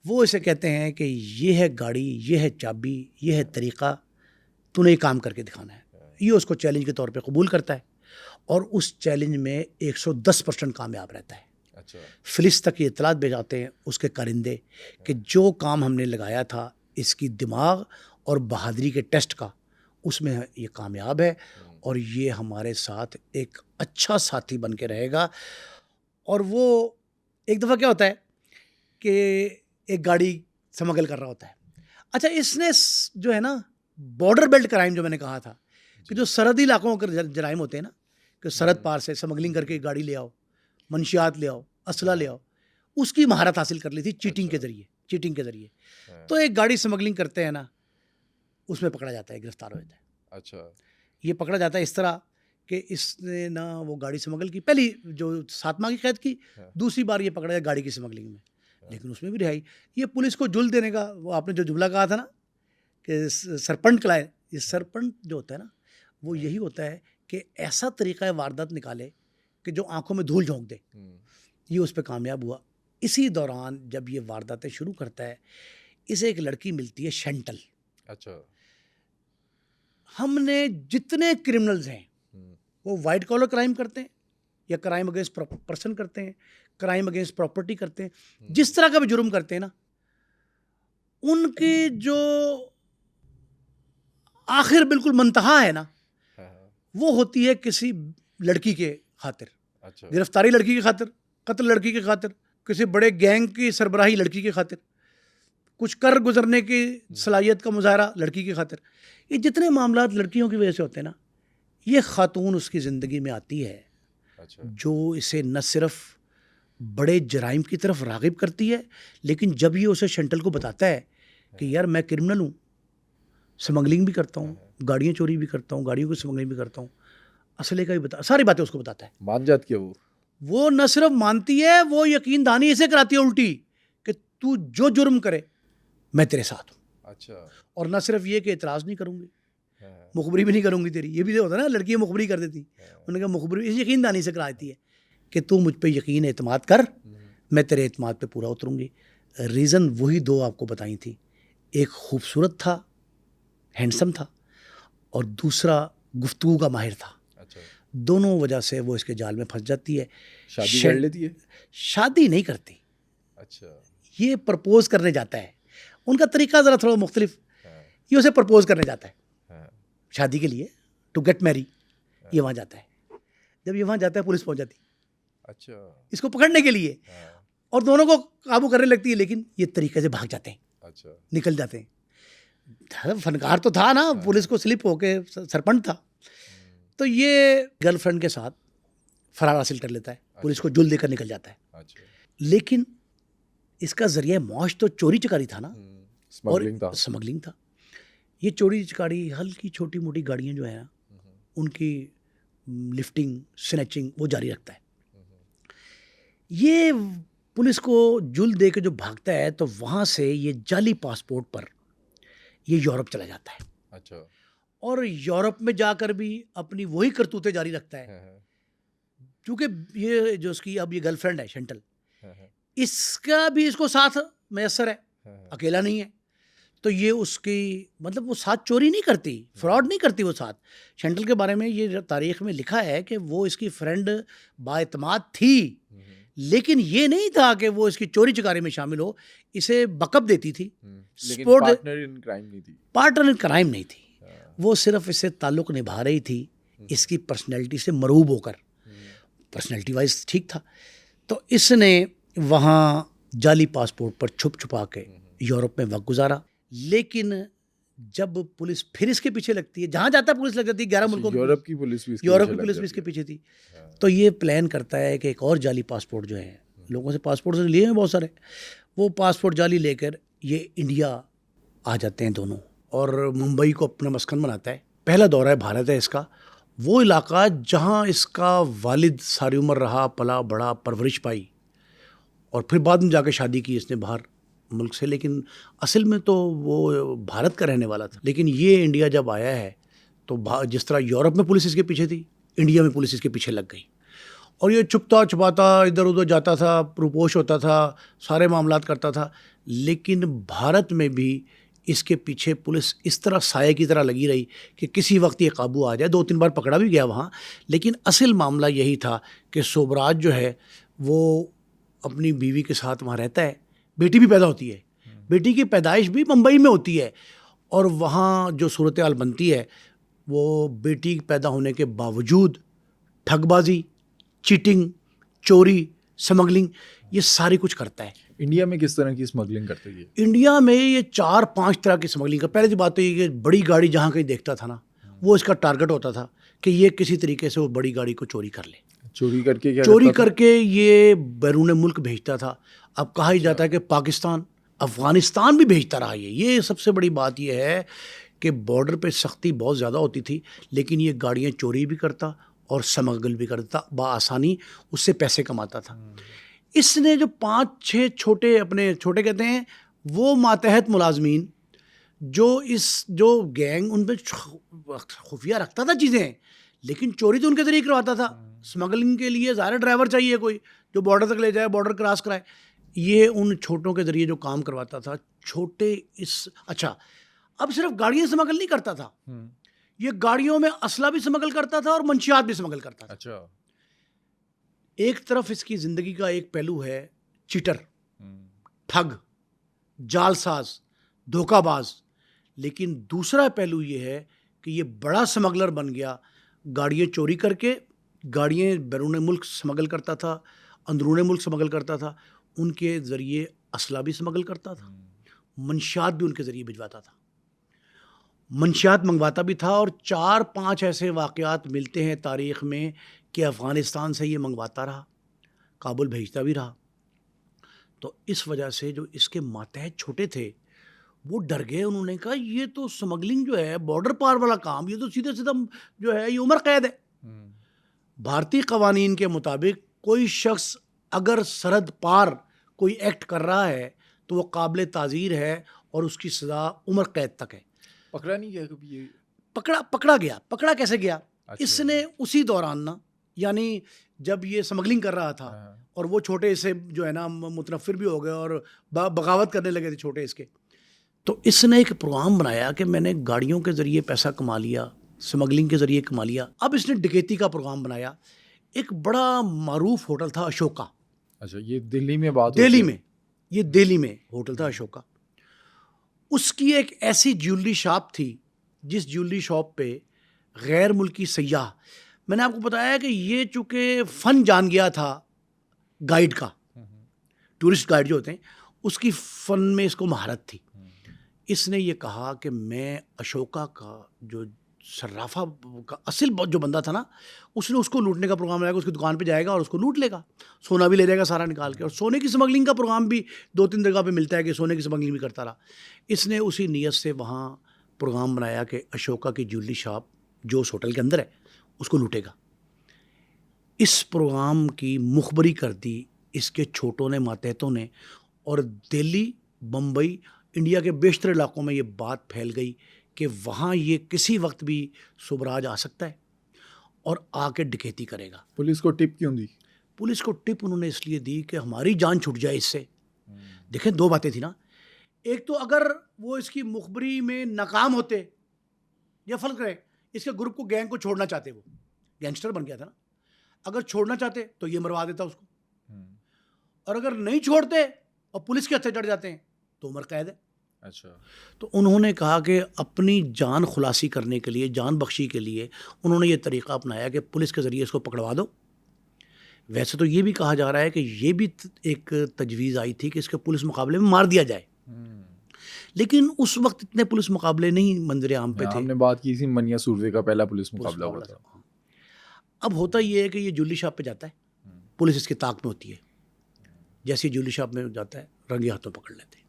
S2: वो इसे कहते हैं कि ये है गाड़ी, ये है चाबी, ये है तरीक़ा, तूने ये काम करके दिखाना है। ये उसको चैलेंज के तौर पे कबूल करता है और उस चैलेंज में 110% कामयाब रहता है। अच्छा। फिलिक्स तक ये इतलात भेजाते हैं उसके कारिंदे कि जो काम हमने लगाया था इसकी दिमाग और बहादुरी के टेस्ट का, उसमें ये कामयाब है और ये हमारे साथ एक अच्छा साथी बन के रहेगा। और वो एक दफ़ा क्या होता है कि एक गाड़ी स्मगल कर रहा होता है। अच्छा, इसने जो है ना बॉर्डर बेल्ट क्राइम, जो मैंने कहा था कि जो सरहदी इलाकों के जराइम होते हैं ना, कि सरहद पार से स्मगलिंग करके गाड़ी ले आओ, मंशियात ले आओ, असला ले आओ, उसकी महारत हासिल कर ली थी चीटिंग के ज़रिए। तो एक गाड़ी स्मगलिंग करते हैं ना, उसमें पकड़ा जाता है, गिरफ्तार हो जाता है। अच्छा। ये पकड़ा जाता है इस तरह कि इसने ना वो गाड़ी स्मगल की, पहली जो 7 माह की कैद की, दूसरी बार ये पकड़ा गया गाड़ी की स्मगलिंग में, लेकिन उसमें भी रिहाई। ये पुलिस को जुल देने का, वो आपने जो जुमला कहा था ना कि सरपंच कलाए, ये सरपंच जो होता है ना वो यही होता है कि ऐसा तरीक़ा वारदात निकाले कि जो आंखों में धूल झोंक दे। ये उस पर कामयाब हुआ। इसी दौरान जब ये वारदातें शुरू करता है, इसे एक लड़की मिलती है, शंटल। अच्छा। हमने जितने क्रिमिनल्स हैं वो वाइट कॉलर क्राइम करते हैं या क्राइम अगेंस्ट पर्सन करते हैं, क्राइम अगेंस्ट प्रॉपर्टी करते हैं, जिस तरह का भी जुर्म करते हैं ना, उनकी जो आखिर बिल्कुल मंतहा है ना, वो होती है किसी लड़की के खातिर,
S1: अच्छा।
S2: गिरफ्तारी लड़की की खातिर, कत्ल लड़की की खातिर, किसी बड़े गैंग की सरबराही लड़की की खातिर, कुछ कर गुजरने की सलाहियत का मुजाहरा लड़की की खातिर। ये जितने मामलात लड़कियों की वजह से होते हैं ना, ये खातून उसकी ज़िंदगी में आती है
S1: अच्छा।
S2: जो इसे न सिर्फ बड़े जराइम की तरफ राग़िब करती है, लेकिन जब ये उसे शंटल को बताता है कि यार मैं क्रिमिनल हूँ, स्मगलिंग भी करता हूँ, गाड़ियाँ चोरी भी करता हूँ, गाड़ियों की स्मगलिंग भी करता हूँ, असले का भी बता, सारी बातें उसको बताता है।
S1: मान जाती है
S2: वो न सिर्फ मानती है, वो यकीन दहानी इसे कराती है उल्टी कि तू जो जुर्म करे मैं तेरे साथ हूँ।
S1: अच्छा।
S2: और न सिर्फ ये कि एतराज़ नहीं करूँगी,
S1: हाँ,
S2: मुखबरी भी नहीं करूँगी तेरी। ये भी तो होता है ना, लड़कियाँ मुखबरी कर देती, उन्होंने कहा मुखबरी इस यकीन दहानी से करा देती है कि तू मुझ पे यकीन एतमाद कर, मैं तेरे एतमाद पे पूरा उतरूँगी। रीज़न वही दो आपको बताई थी, एक खूबसूरत था, हैंडसम था, और दूसरा गुफ्तगू का माहिर था।
S1: अच्छा।
S2: दोनों वजह से वो इसके जाल में फंस जाती है।
S1: शादी कर लेती है?
S2: शादी नहीं करती,
S1: अच्छा।
S2: ये प्रपोज करने जाता है। उनका तरीका ज़रा थोड़ा मुख्तलिफ,
S1: हाँ,
S2: ये उसे प्रपोज करने जाता है
S1: हाँ,
S2: शादी के लिए, टू गेट मैरी। ये वहाँ जाता है, जब ये वहाँ जाता है पुलिस पहुँच जाती
S1: अच्छा।
S2: इसको पकड़ने के लिए,
S1: हाँ,
S2: और दोनों को काबू करने लगती है, लेकिन ये तरीके से भाग जाते हैं,
S1: अच्छा।
S2: निकल जाते हैं। फनकार तो था ना, पुलिस को स्लिप होके सरपंच था, तो ये गर्लफ्रेंड के साथ फरार हासिल कर लेता है, पुलिस को जुल देकर निकल जाता है।
S1: अच्छा।
S2: लेकिन इसका जरिया मौज तो चोरी चकारी था ना,
S1: स्मगलिंग था।
S2: स्मगलिंग था। ये चोरी चकारी हल्की छोटी मोटी गाड़ियाँ जो है ना, उनकी लिफ्टिंग स्नैचिंग वो जारी रखता है। ये पुलिस को जुल दे के जो भागता है, तो वहाँ से ये जाली पासपोर्ट पर ये यूरोप चला जाता है,
S1: अच्छा।
S2: और यूरोप में जाकर भी अपनी वही करतूतें जारी रखता है।
S1: हाँ,
S2: क्योंकि ये जो उसकी अब ये गर्लफ्रेंड है शंटल,
S1: हाँ,
S2: इसका भी इसको साथ मैसर है,
S1: हाँ,
S2: अकेला नहीं है। तो ये उसकी मतलब वो साथ चोरी नहीं करती, फ्रॉड नहीं करती वो साथ। शंटल के बारे में ये तारीख में लिखा है कि वो इसकी फ्रेंड बाएतमाद थी, लेकिन ये नहीं था कि वो इसकी चोरी चकारी में शामिल हो, इसे बकअप देती थी,
S1: लेकिन
S2: सपोर्ट,
S1: पार्टनर इन क्राइम नहीं थी।
S2: पार्टनर इन क्राइम नहीं थी। वो सिर्फ इससे ताल्लुक़ निभा रही थी इसकी पर्सनैलिटी से मरूब होकर, पर्सनैलिटी वाइज ठीक था। तो इसने वहाँ जाली पासपोर्ट पर छुप छुपा के यूरोप में वक्त गुजारा। लेकिन जब पुलिस फिर इसके पीछे लगती है, जहाँ जाता है पुलिस लग जाती है, 11 मुल्कों की
S1: यूरोप की पुलिस भी इसके
S2: यूरोप
S1: पीछे
S2: की
S1: लग
S2: पुलिस भी
S1: जाती
S2: इसके
S1: है।
S2: पीछे थी। तो ये प्लान करता है कि एक और जाली पासपोर्ट जो है, लोगों से पासपोर्ट से लिए हैं बहुत सारे, वो पासपोर्ट जाली लेकर ये इंडिया आ जाते हैं दोनों, और मुंबई को अपना मस्कन बनाता है। पहला दौरा है भारत है इसका, वो इलाका जहाँ इसका वालिद सारी उम्र रहा, पला बड़ा, परवरिश पाई, और फिर बाद में जाके शादी की इसने बाहर मुल्क से। लेकिन असल में तो वो भारत का रहने वाला था। लेकिन ये इंडिया जब आया है, तो जिस तरह यूरोप में पुलिस इसके पीछे थी, इंडिया में पुलिस इसके पीछे लग गई, और ये छुपता छुपाता इधर उधर जाता था, प्रोपोश होता था, सारे मामलात करता था। लेकिन भारत में भी इसके पीछे पुलिस इस तरह साये की तरह लगी रही कि किसी वक्त ये काबू आ जाए। 2-3 बार पकड़ा भी गया वहाँ, लेकिन असल मामला यही था कि सोबराज जो है वो अपनी बीवी के साथ वहाँ रहता है, बेटी भी पैदा होती है, बेटी की पैदाइश भी मुंबई में होती है, और वहाँ जो सूरत हाल बनती है, वो बेटी पैदा होने के बावजूद ठगबाजी, चीटिंग, चोरी, स्मगलिंग, ये सारी कुछ करता है।
S1: इंडिया में किस तरह की स्मगलिंग करते हैं?
S2: इंडिया में ये 4-5 तरह की स्मगलिंग का। पहले तो बात तो ये कि बड़ी गाड़ी जहाँ कहीं देखता था ना, वो इसका टारगेट होता था कि ये किसी तरीके से वो बड़ी गाड़ी को चोरी कर ले।
S1: चोरी करके क्या
S2: चोरी
S1: करता था?
S2: करके ये बैरून मुल्क भेजता था। अब कहा ही जाता है कि पाकिस्तान, अफ़गानिस्तान भी भेजता रहा ये सबसे बड़ी बात ये है कि बॉर्डर पे सख्ती बहुत ज़्यादा होती थी, लेकिन ये गाड़ियाँ चोरी भी करता और स्मगल भी करता, बआसानी उससे पैसे कमाता था। इसने जो 5-6 छोटे, अपने छोटे कहते हैं, वो मातहत मुलाजमीन जो गैंग उन पर खुफिया रखता था चीज़ें, लेकिन चोरी तो उनके ज़रिए करवाता था। स्मगलिंग के लिए ज़ाहिर ड्राइवर चाहिए कोई जो बॉर्डर तक ले जाए, बॉर्डर क्रॉस कराए। ये उन छोटों के ज़रिए जो काम करवाता था, छोटे अच्छा, अब सिर्फ गाड़ियाँ स्मगल नहीं करता था, ये गाड़ियों में असला भी स्मगल करता था और मंशियात भी स्मगल करता था।
S1: अच्छा।
S2: एक तरफ इसकी ज़िंदगी का एक पहलू है चीटर, ठग, जालसाज, धोखाबाज, लेकिन दूसरा पहलू ये है कि ये बड़ा स्मगलर बन गया। गाड़ियाँ चोरी करके गाड़ियाँ बैरून मुल्क स्मगल करता था, अंदरून मुल्क स्मगल करता था, उनके ज़रिए असला भी स्मगल करता था, मंशियात भी उनके ज़रिए भिजवाता था, मंशियात मंगवाता भी था। और 4-5 ऐसे वाक़यात मिलते हैं तारीख़ में कि अफ़गानिस्तान से ये मंगवाता रहा, काबुल भेजता भी रहा। तो इस वजह से जो इसके मातहत छोटे थे वो डर गए। उन्होंने कहा ये तो स्मगलिंग जो है, बॉर्डर पार वाला काम, ये तो सीधे सीधा जो है ये उम्र कैद है। भारतीय कवानीन के मुताबिक कोई शख्स अगर सरहद पार कोई एक्ट कर रहा है तो वो काबिल ताज़ीर है और उसकी सज़ा उम्र कैद तक है।
S1: पकड़ा नहीं गया कभी ये?
S2: पकड़ा गया। पकड़ा कैसे गया?
S1: अच्छा।
S2: इसने उसी दौरान ना, यानी जब ये स्मगलिंग कर रहा था और वो छोटे इससे जो है ना मुतनफ़िर भी हो गए और बगावत करने लगे थे छोटे इसके, तो इसने एक प्रोग्राम बनाया कि मैंने गाड़ियों के ज़रिए पैसा कमा लिया, स्मगलिंग के ज़रिए कमा लिया। अब इसने डकैती का प्रोग्राम बनाया। एक बड़ा मारूफ होटल था अशोका।
S1: अच्छा, ये दिल्ली में बात होती
S2: दिल्ली
S1: है?
S2: में, ये दिल्ली में होटल था अशोका। उसकी एक ऐसी ज्वेलरी शॉप थी जिस ज्वेलरी शॉप पे गैर मुल्की सयाह, मैंने आपको बताया कि ये चूँकि फ़न जान गया था गाइड का, टूरिस्ट गाइड जो होते हैं, उसकी फ़न में इसको महारत थी। इसने ये कहा कि मैं अशोका का जो सर्राफा का असल जो बंदा था ना, उसने उसको लूटने का प्रोग्राम बनाया। उसकी दुकान पे जाएगा और उसको लूट लेगा, सोना भी ले जाएगा सारा निकाल के। और सोने की स्मगलिंग का प्रोग्राम भी 2-3 जगह पे मिलता है कि सोने की स्मगलिंग भी करता रहा। इसने उसी नीयत से वहाँ प्रोग्राम बनाया कि अशोका की ज्वेलरी शॉप जो उस होटल के अंदर है उसको लूटेगा। इस प्रोग्राम की मुखबरी कर दी इसके छोटों ने, मातहतों ने, और दिल्ली, बम्बई, इंडिया के बेशतर इलाकों में ये बात फैल गई कि वहाँ ये किसी वक्त भी सुबराज आ सकता है और आके डकैती करेगा।
S1: पुलिस को टिप क्यों दी?
S2: पुलिस को टिप उन्होंने इसलिए दी कि हमारी जान छूट जाए इससे। देखें, 2 बातें थी ना। एक तो अगर वो इसकी मुखबरी में नाकाम होते या फर्क रहे, इसके ग्रुप को, गैंग को छोड़ना चाहते, वो गैंगस्टर बन गया था ना, अगर छोड़ना चाहते तो ये मरवा देता उसको, और अगर नहीं छोड़ते और पुलिस के हत्थे चढ़ जाते हैं तो उम्र कैद है।
S1: अच्छा।
S2: तो उन्होंने कहा कि अपनी जान खुलासी करने के लिए, जान बख्शी के लिए उन्होंने ये तरीक़ा अपनाया कि पुलिस के ज़रिए इसको पकड़वा दो। वैसे तो ये भी कहा जा रहा है कि ये भी एक तजवीज़ आई थी कि इसके पुलिस मुकाबले में मार दिया जाए, लेकिन उस वक्त इतने पुलिस मुकाबले नहीं मंजर आम पे थे।
S1: हमने बात की थी मनिया सूरवे का पहला पुलिस मुकाबला हुआ था।
S2: अब होता ये है कि ये ज्वेलरी शॉप पे जाता है, पुलिस इसकी ताक में होती है। जैसे ज्वेलरी शॉप में जाता है, रंगे हाथों पकड़ लेते हैं।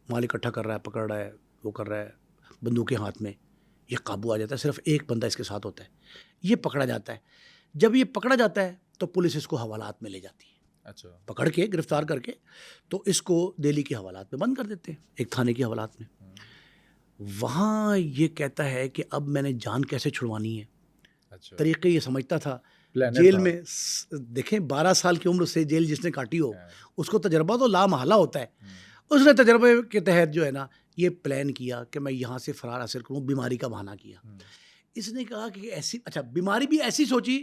S2: माल इकट्ठा कर रहा है, पकड़ रहा है, वो कर रहा है, बंदूकें हाथ में, ये काबू आ जाता है। सिर्फ एक बंदा इसके साथ होता है, ये पकड़ा जाता है। जब ये पकड़ा जाता है तो पुलिस इसको हवालात में ले जाती है।
S1: अच्छा।
S2: पकड़ के, गिरफ्तार करके, तो इसको दिल्ली की हवालात में बंद कर देते हैं, एक थाने की हवालात में। वहाँ ये कहता है कि अब मैंने जान कैसे छुड़वानी है।
S1: अच्छा।
S2: तरीक़े ये समझता था।
S1: प्लानर
S2: जेल
S1: था।
S2: में देखें, 12 साल की उम्र से जेल जिसने काटी हो उसको तजर्बा तो लामहला होता है। उसने तजर्बे के तहत जो है ना ये प्लान किया कि मैं यहाँ से फ़रार हासिल करूँ, बीमारी का बहाना किया। इसने कहा कि ऐसी, अच्छा, बीमारी भी ऐसी सोची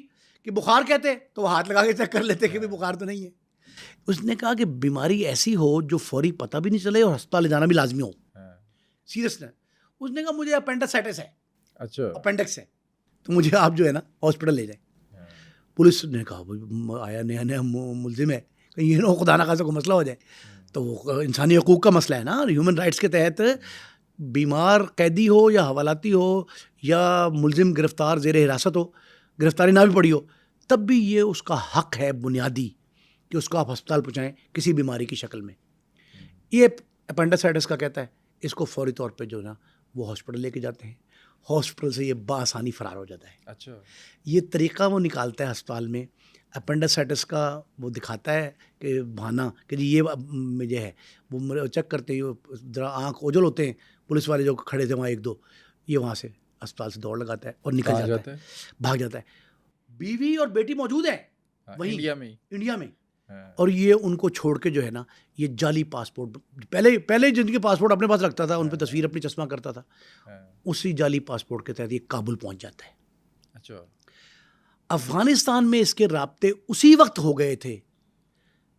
S2: कि बुखार कहते तो वो हाथ लगा के चेक कर लेते कि भाई बुखार तो नहीं है। उसने कहा कि बीमारी ऐसी हो जो फौरी पता भी नहीं चले और अस्पताल ले जाना भी लाजमी हो। सीरियसनेस। उसने कहा मुझे अपेंडिसाइटिस है।
S1: अच्छा।
S2: अपेंडिक्स है, तो मुझे आप जो है ना हॉस्पिटल ले जाए। पुलिस ने कहा भाई आया नया नया मुलजिम है, कहीं ये ना खुदा ना खासा कोई मसला हो जाए। तो वो इंसानी हकूक़ का मसला है ना, ह्यूमन राइट्स के तहत बीमार कैदी हो या हवालाती हो या मुलजिम गिरफ़्तार ज़ेर हिरासत हो, गिरफ़्तारी ना भी पड़ी हो, तब भी ये उसका हक़ है बुनियादी कि उसको आप अस्पताल पहुँचाएँ किसी बीमारी की शक्ल में। ये अपेंडिसाइटिस का कहता है, इसको फ़ौरी तौर पे जो है ना वो हॉस्पिटल लेके जाते हैं। हॉस्पिटल से ये बासानी फ़रार हो जाता है। अच्छा। ये तरीक़ा वो निकालता है अस्पताल में, अपेंडिसाइटिस का वो दिखाता है कि बहाना कि जी ये मुझे है। वो चेक करते ही ज़रा आँख ओझल होते हैं पुलिस वाले जो खड़े थे वहाँ 1-2, ये वहाँ से अस्पताल से दौड़ लगाता है और निकल जाता है, भाग जाता है। बीवी और बेटी मौजूद है वहीं इंडिया में। और ये उनको छोड़ के जो है ना ये जाली पासपोर्ट, पहले जिनके पासपोर्ट अपने पास रखता था, उन पर तस्वीर अपनी चश्मा करता था, उसी जाली पासपोर्ट के तहत ये काबुल पहुंच जाता है। अच्छा। अफगानिस्तान में इसके राब्ते उसी वक्त हो गए थे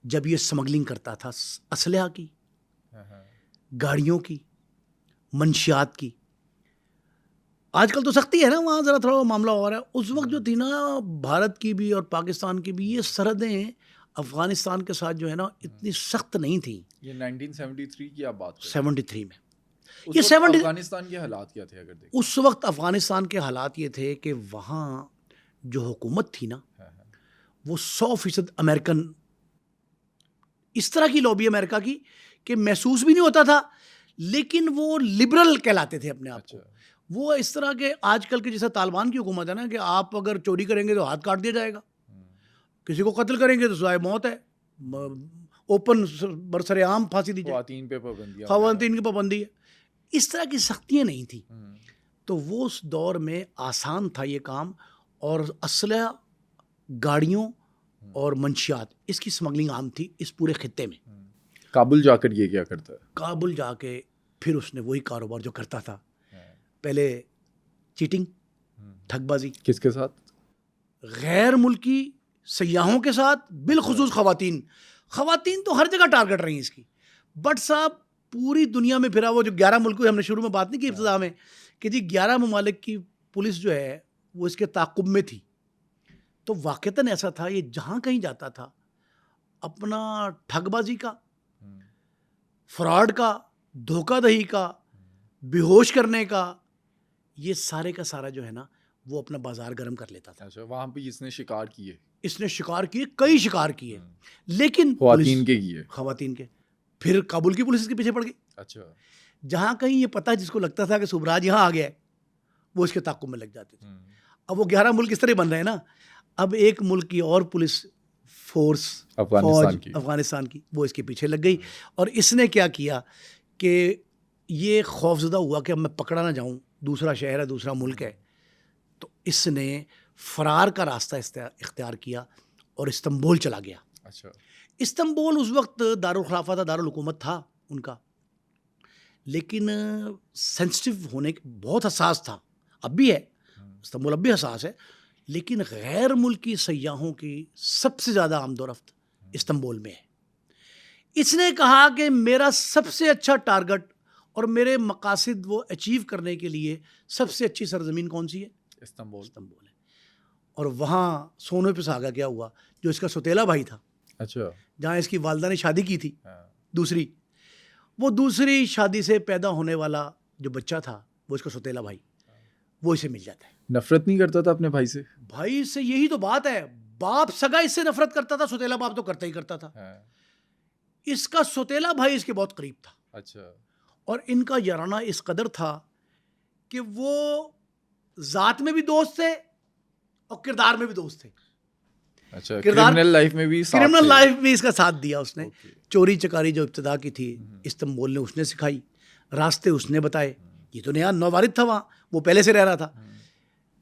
S2: जब ये स्मगलिंग करता था असलहा की, गाड़ियों की, मंशियात की। आजकल तो सख्ती है ना, वहाँ ज़रा थोड़ा मामला हो रहा है। उस वक्त जो थी ना, भारत की भी और पाकिस्तान की भी ये सरहदें अफ़गानिस्तान के साथ जो है ना इतनी सख्त नहीं थी।
S1: ये 1973 की आप बात कर रहे
S2: 73 में
S1: हैं। उस
S2: ये
S1: वक्त
S2: 70
S1: अफगानिस्तान के हालात क्या थे अगर देखें?
S2: उस वक्त अफ़गानिस्तान के हालात ये थे कि वहाँ जो हुकूमत थी ना,
S1: हाँ, हाँ।
S2: वो 100% अमेरिकन, इस तरह की लॉबी अमेरिका की कि महसूस भी नहीं होता था, लेकिन वो लिबरल कहलाते थे अपने आप को।
S1: अच्छा।
S2: वो इस तरह के आजकल के जैसा तालिबान की हुकूमत है ना, कि आप अगर चोरी करेंगे तो हाथ काट दिया जाएगा, किसी को कत्ल करेंगे तो सजाए मौत है, ओपन बरसरेआम फांसी दी जाए,
S1: ख्वातीन पे पाबंदियां
S2: ख़वातीन की पाबंदी है। इस तरह की सख्तियाँ नहीं थी।
S1: हम्म,
S2: तो वो उस दौर में आसान था ये काम, और असलहा, गाड़ियों और मंशियात, इसकी स्मगलिंग आम थी इस पूरे खित्ते में।
S1: काबुल जाकर ये क्या करता है?
S2: काबुल जाके फिर उसने वही कारोबार जो करता था,
S1: हाँ।
S2: पहले चीटिंग, ठगबाजी,
S1: किसके साथ?
S2: गैर मुल्की सयाहों के साथ, बिलखुसूस ख़वातीन। ख़वातीन तो हर जगह टारगेट रही इसकी। बट साहब पूरी दुनिया में फिरा, वो जो 11 मुल्क हमने शुरू में बात नहीं की इब्तिदा में, कि जी 11 ममालिक की पुलिस जो है वो इसके ताक़ुब में थी। तो वाक़तन ऐसा था, ये जहाँ कहीं जाता था अपना ठगबाजी का, फ्रॉड का, धोखाधड़ी का, बेहोश करने का, ये सारे का सारा जो है ना वो अपना बाजार गर्म कर लेता था।
S1: अच्छा, वहाँ पे इसने शिकार किए?
S2: इसने शिकार किए, कई शिकार किए, लेकिन
S1: ख्वातीन के किए?
S2: ख़वातीन के। फिर काबुल की पुलिस इसके पीछे पड़ गई।
S1: अच्छा।
S2: जहाँ कहीं ये पता, जिसको लगता था कि सुबराज यहाँ आ गया है, वो इसके ताक़ुब में लग जाते थे। अब वो 11 मुल्क इस तरह बन रहे हैं ना, अब एक मुल्क की और पुलिस फोर्स, अफगानिस्तान की, वो इसके पीछे लग गई। और इसने क्या किया कि ये खौफजदा हुआ कि अब मैं पकड़ा ना जाऊं, दूसरा शहर है, दूसरा मुल्क है, तो इसने फ़रार का रास्ता इख्तियार किया और इस्तांबुल चला गया।
S1: अच्छा।
S2: इस्तांबुल उस वक्त दारुल खिलाफा था, दारुल हुकूमत था उनका, लेकिन सेंसिटिव होने के, बहुत हसास था, अब भी है, इस्तांबुल अब भी हसास है, लेकिन गैर मुल्की सयाहों की सबसे ज़्यादा आमदोरफ्त इस्तांबुल में है। इसने कहा कि मेरा सबसे अच्छा टारगेट और मेरे मकासद वो अचीव करने के लिए सबसे अच्छी सरजमीन कौन सी है?
S1: इस्तांबुल।
S2: इस्तांबुल है। और वहाँ सोने पे सुहागा क्या हुआ, जो इसका सौतेला भाई था,
S1: अच्छा,
S2: जहाँ इसकी वालदा ने शादी की थी,
S1: हाँ।
S2: दूसरी, वो दूसरी शादी से पैदा होने वाला जो बच्चा था, वो इसका सौतेला भाई, वो इसे मिल जाता है।
S1: नफरत नहीं करता था अपने भाई से?
S2: भाई से यही तो बात है, बाप सगा इससे नफरत करता था, सौतेला बाप तो करता ही करता था।
S1: हाँ।
S2: इसका सौतेला भाई इसके बहुत करीब था।
S1: अच्छा।
S2: और इनका याराना इस कदर था कि वो जात में भी दोस्त थे और किरदार में भी दोस्त थे।
S1: अच्छा,
S2: किरदार,
S1: क्रिमिनल लाइफ में भी साथ
S2: क्रिमिनल
S1: थे।
S2: लाइफ में इसका साथ दिया उसने।
S1: ओके।
S2: चोरी चकारी जो इब्तिदा की थी इस्तांबुल ने उसने सिखाई, रास्ते उसने बताए। ये तो नया नौवारिद था वहाँ, वो पहले से रह रहा था।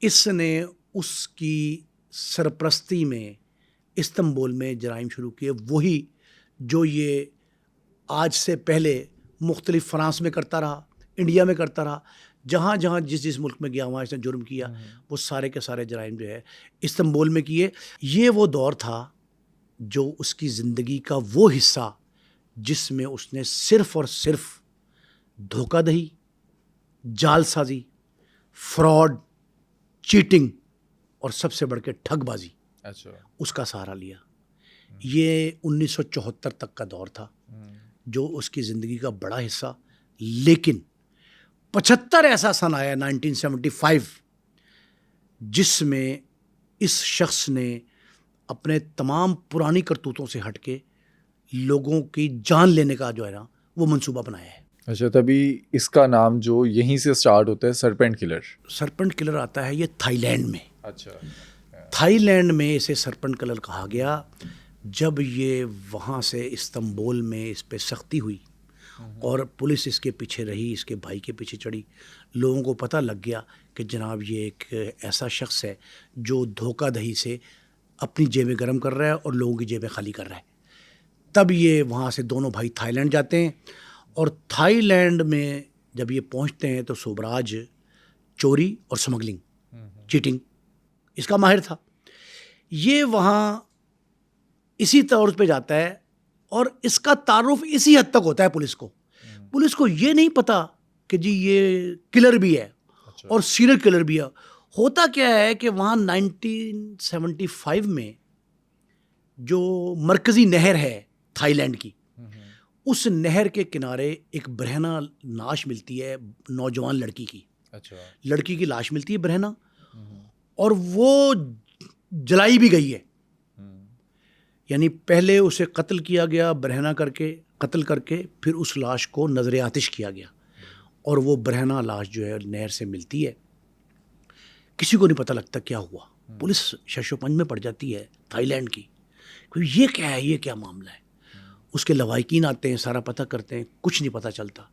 S2: इसने उसकी सरपरस्ती में इस्तांबुल में जराइम शुरू किए, वही जो ये आज से पहले मुख्तलिफ फ्रांस में करता रहा, इंडिया में करता रहा, जहाँ जहाँ जिस जिस मुल्क में गया वहाँ इसने जुर्म किया, वो सारे के सारे जराइम जो है इस्तांबुल में किए। ये वो दौर था जो उसकी ज़िंदगी का वो हिस्सा जिसमें उसने सिर्फ़ और सिर्फ धोखाधड़ी, जालसाजी, फ्रॉड, चीटिंग और सबसे बढ़ के ठगबाजी,
S1: अच्छा,
S2: उसका सहारा लिया। ये 1974 तक का दौर था जो उसकी ज़िंदगी का बड़ा हिस्सा। लेकिन 75 ऐसा सन आया 1975 जिसमें इस शख्स ने अपने तमाम पुरानी करतूतों से हट के लोगों की जान लेने का जो है ना वो मंसूबा बनाया है।
S1: अच्छा, तभी इसका नाम जो यहीं से स्टार्ट होता है, सरपेंट किलर।
S2: सरपेंट किलर आता है ये थाईलैंड में।
S1: अच्छा।
S2: थाईलैंड में इसे सरपेंट किलर कहा गया जब ये वहाँ से इस्तांबुल में इस पे सख्ती हुई और पुलिस इसके पीछे रही, इसके भाई के पीछे चढ़ी। लोगों को पता लग गया कि जनाब ये एक ऐसा शख्स है जो धोखाधड़ी से अपनी जेबें गर्म कर रहा है और लोगों की जेबें खाली कर रहा है। तब ये वहाँ से दोनों भाई थाईलैंड जाते हैं और थाईलैंड में जब ये पहुँचते हैं तो सुबराज चोरी और स्मगलिंग, चीटिंग इसका माहिर था। ये वहाँ इसी तौर पे जाता है और इसका तारुफ इसी हद तक होता है पुलिस को। पुलिस को ये नहीं पता कि जी ये किलर भी है।
S1: अच्छा।
S2: और सीरियल किलर भी है। होता क्या है कि वहाँ 1975 में जो मरकज़ी नहर है थाईलैंड की, उस नहर के किनारे एक बरहना लाश मिलती है नौजवान लड़की की।
S1: अच्छा।
S2: लड़की की लाश मिलती है बरहना, और वो जलाई भी गई है। यानी पहले उसे कत्ल किया गया, बरहना करके कत्ल करके, फिर उस लाश को नजर आतिश किया गया, और वो बरहना लाश जो है नहर से मिलती है। किसी को नहीं पता लगता क्या हुआ। पुलिस शशोपंज में पड़ जाती है थाईलैंड की, ये क्या है, ये क्या मामला है। उसके लवाहिकीन आते हैं, सारा पता करते हैं, कुछ नहीं पता चलता।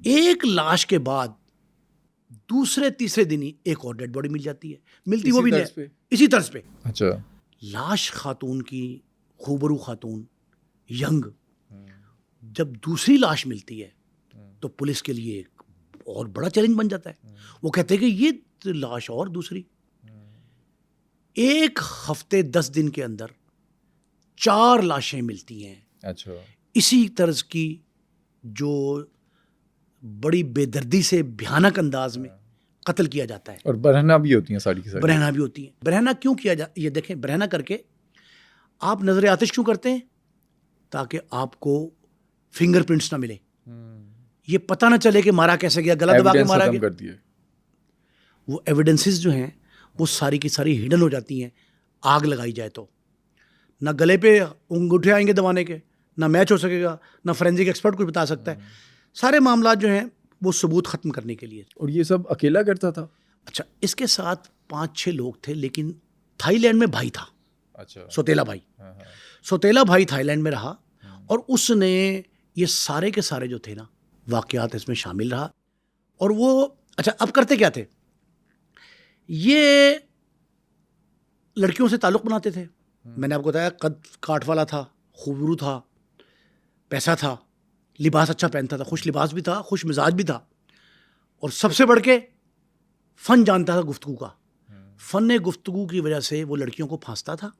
S2: एक लाश के बाद दूसरे तीसरे दिन ही एक और डेड बॉडी मिल जाती है। मिलती वो भी नहीं, इसी तर्ज पे।
S1: अच्छा।
S2: लाश खातून की, खूबरू खातून, यंग। जब दूसरी लाश मिलती है तो पुलिस के लिए एक और बड़ा चैलेंज बन जाता है। वो कहते हैं कि ये लाश और दूसरी। एक हफ्ते 10 दिन के अंदर 4 लाशें मिलती हैं।
S1: अच्छा।
S2: इसी तर्ज की जो बड़ी बेदर्दी से भयानक अंदाज में कत्ल किया जाता है।
S1: और बरहना भी होती हैं सारी की सारी।
S2: बरहना भी होती है। बरहना क्यों किया ये देखें, बरहना करके आप नजर आतिश क्यों करते हैं? ताकि आपको फिंगरप्रिंट्स ना मिले, ये पता ना चले कि मारा कैसे गया, गला दबा के मारा गया।
S1: कर दिए।
S2: वो एविडेंसेस जो हैं वो सारी की सारी हिडन हो जाती हैं। आग लगाई जाए तो ना गले पे अंगूठे आएंगे दबाने के, ना मैच हो सकेगा, ना फोरेंसिक एक्सपर्ट कुछ बता सकता है। सारे मामला जो हैं वो सबूत ख़त्म करने के लिए।
S1: और ये सब अकेला करता था?
S2: अच्छा, इसके साथ 5-6 लोग थे, लेकिन थाईलैंड में भाई था।
S1: अच्छा।
S2: सौतेला भाई। सौतेला भाई थाईलैंड में रहा, और उसने ये सारे के सारे जो थे ना वाक़यात इसमें शामिल रहा। और वो अच्छा, अब करते क्या थे, ये लड़कियों से ताल्लुक़ बनाते थे। मैंने आपको बताया कद काठ वाला था, खूबरू था, पैसा था, लिबास अच्छा पहनता था, खुश लिबास भी था, खुश मिजाज भी था, और सबसे बढ़ के फ़न जानता था गुफ्तगू का। फ़न गुफ्तगू की वजह से वो लड़कियों को फांसता था।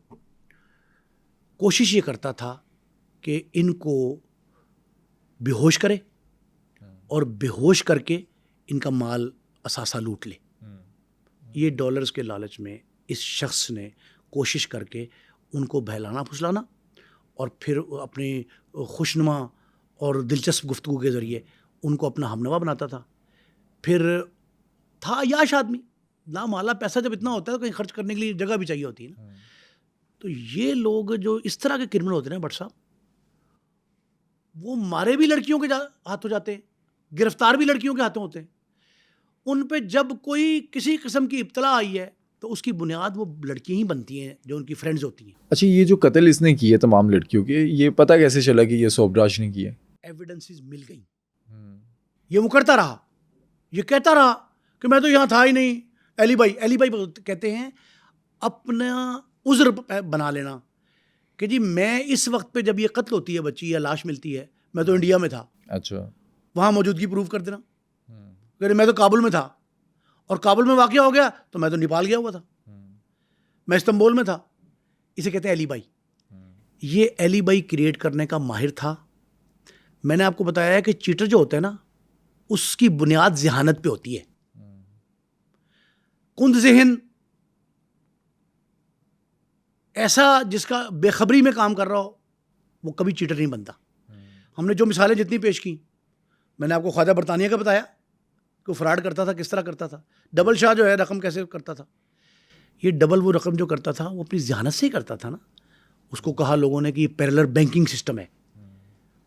S2: कोशिश ये करता था कि इनको बेहोश करे, और बेहोश करके इनका माल असासा लूट ले। ये डॉलर्स के लालच में इस शख्स ने कोशिश करके उनको बहलाना फुसलाना, और फिर अपनी खुशनुमा और दिलचस्प गुफ्तगू के ज़रिए उनको अपना हमनवा बनाता था। फिर था याश आदमी, ना माला पैसा जब इतना होता है तो कहीं खर्च करने के लिए जगह भी चाहिए होती है ना। तो ये लोग जो इस तरह के क्रिमिनल होते हैं भट्ट साहब, वो मारे भी लड़कियों के हाथों जाते हैं, गिरफ्तार भी लड़कियों के हाथों होते हैं। उन पे जब कोई किसी किस्म की इब्तला आई है तो उसकी बुनियाद वो लड़कियां ही बनती हैं जो उनकी फ्रेंड्स होती हैं।
S1: अच्छा, ये जो कत्ल इसने किए तमाम लड़कियों के, ये पता कैसे चला कि ये सोबराज ने किए?
S2: एविडेंसेस मिल गई। ये मुकरता रहा, ये कहता रहा कि मैं तो यहाँ था ही नहीं। एलीबाई कहते हैं अपना उज़्र बना लेना कि जी मैं इस वक्त पे जब ये कत्ल होती है बच्ची या लाश मिलती है, मैं तो इंडिया में था।
S1: अच्छा।
S2: वहाँ मौजूदगी प्रूव कर देना कि मैं तो काबुल में था, और काबुल में वाक़या हो गया तो मैं तो नेपाल गया हुआ था, मैं इस्तांबुल में था। इसे कहते हैं एलीबाई। ये एलीबाई क्रिएट करने का माहिर था। मैंने आपको बताया है कि चीटर जो होता है ना, उसकी बुनियाद ज़हानत पे होती है। कुंद ज़हन ऐसा जिसका बेखबरी में काम कर रहा हो, वो कभी चीटर नहीं बनता। हमने जो मिसालें जितनी पेश की, मैंने आपको ख्वाजा बरतानिया का बताया कि फ्रॉड करता था, किस तरह करता था। डबल शाह जो है रकम कैसे करता था, ये डबल वो रकम जो करता था वो अपनी ज़हानत से ही करता था ना। उसको कहा लोगों ने कि ये पैरेलल बैंकिंग सिस्टम है।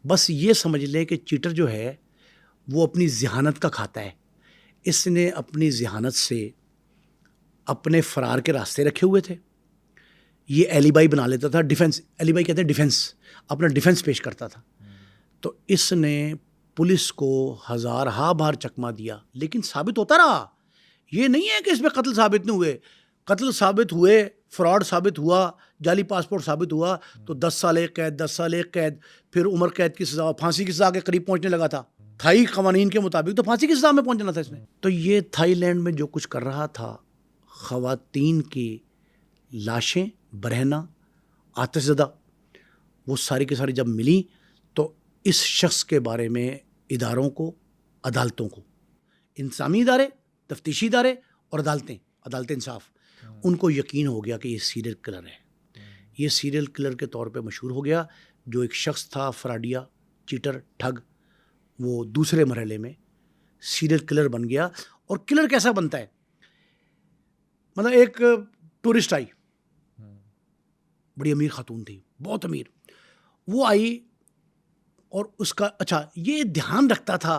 S2: बस ये समझ लें कि चीटर जो है वो अपनी ज़हानत का खाता है। इसने अपनी ज़हानत से अपने फ़रार के रास्ते रखे हुए थे। ये एलीबाई बना लेता था, डिफेंस, एलीबाई कहते हैं डिफेंस, अपना डिफेंस पेश करता था। तो इसने पुलिस को हज़ार बार चकमा दिया, लेकिन साबित होता रहा। ये नहीं है कि इसमें कत्ल साबित नहीं हुए, कत्ल साबित हुए, फ्रॉड साबित हुआ, जाली पासपोर्ट साबित हुआ, तो 10 साल एक कैद, 10 साल एक कैद, फिर उम्र कैद की सज़ा, फांसी की सज़ा के करीब पहुंचने लगा था। थाई कवानीन के मुताबिक तो फांसी की सज़ा में पहुंचना था इसने। तो ये थाईलैंड में जो कुछ कर रहा था, ख़वातीन की लाशें, बरहना, आतिशज़दा, वो सारी की सारी जब मिली तो इस शख्स के बारे में इदारों को, अदालतों को, इंसानी इदारे तफ्तीशी इदारे और अदालतें इंसाफ, उनको यकीन हो गया कि ये सीरियल किलर है। ये सीरियल किलर के तौर पे मशहूर हो गया। जो एक शख्स था फ्राडिया, चीटर, ठग, वो दूसरे मरहले में सीरियल किलर बन गया। और किलर कैसा बनता है, मतलब एक टूरिस्ट आई, बड़ी अमीर खातून थी, बहुत अमीर, वो आई और उसका अच्छा ये ध्यान रखता था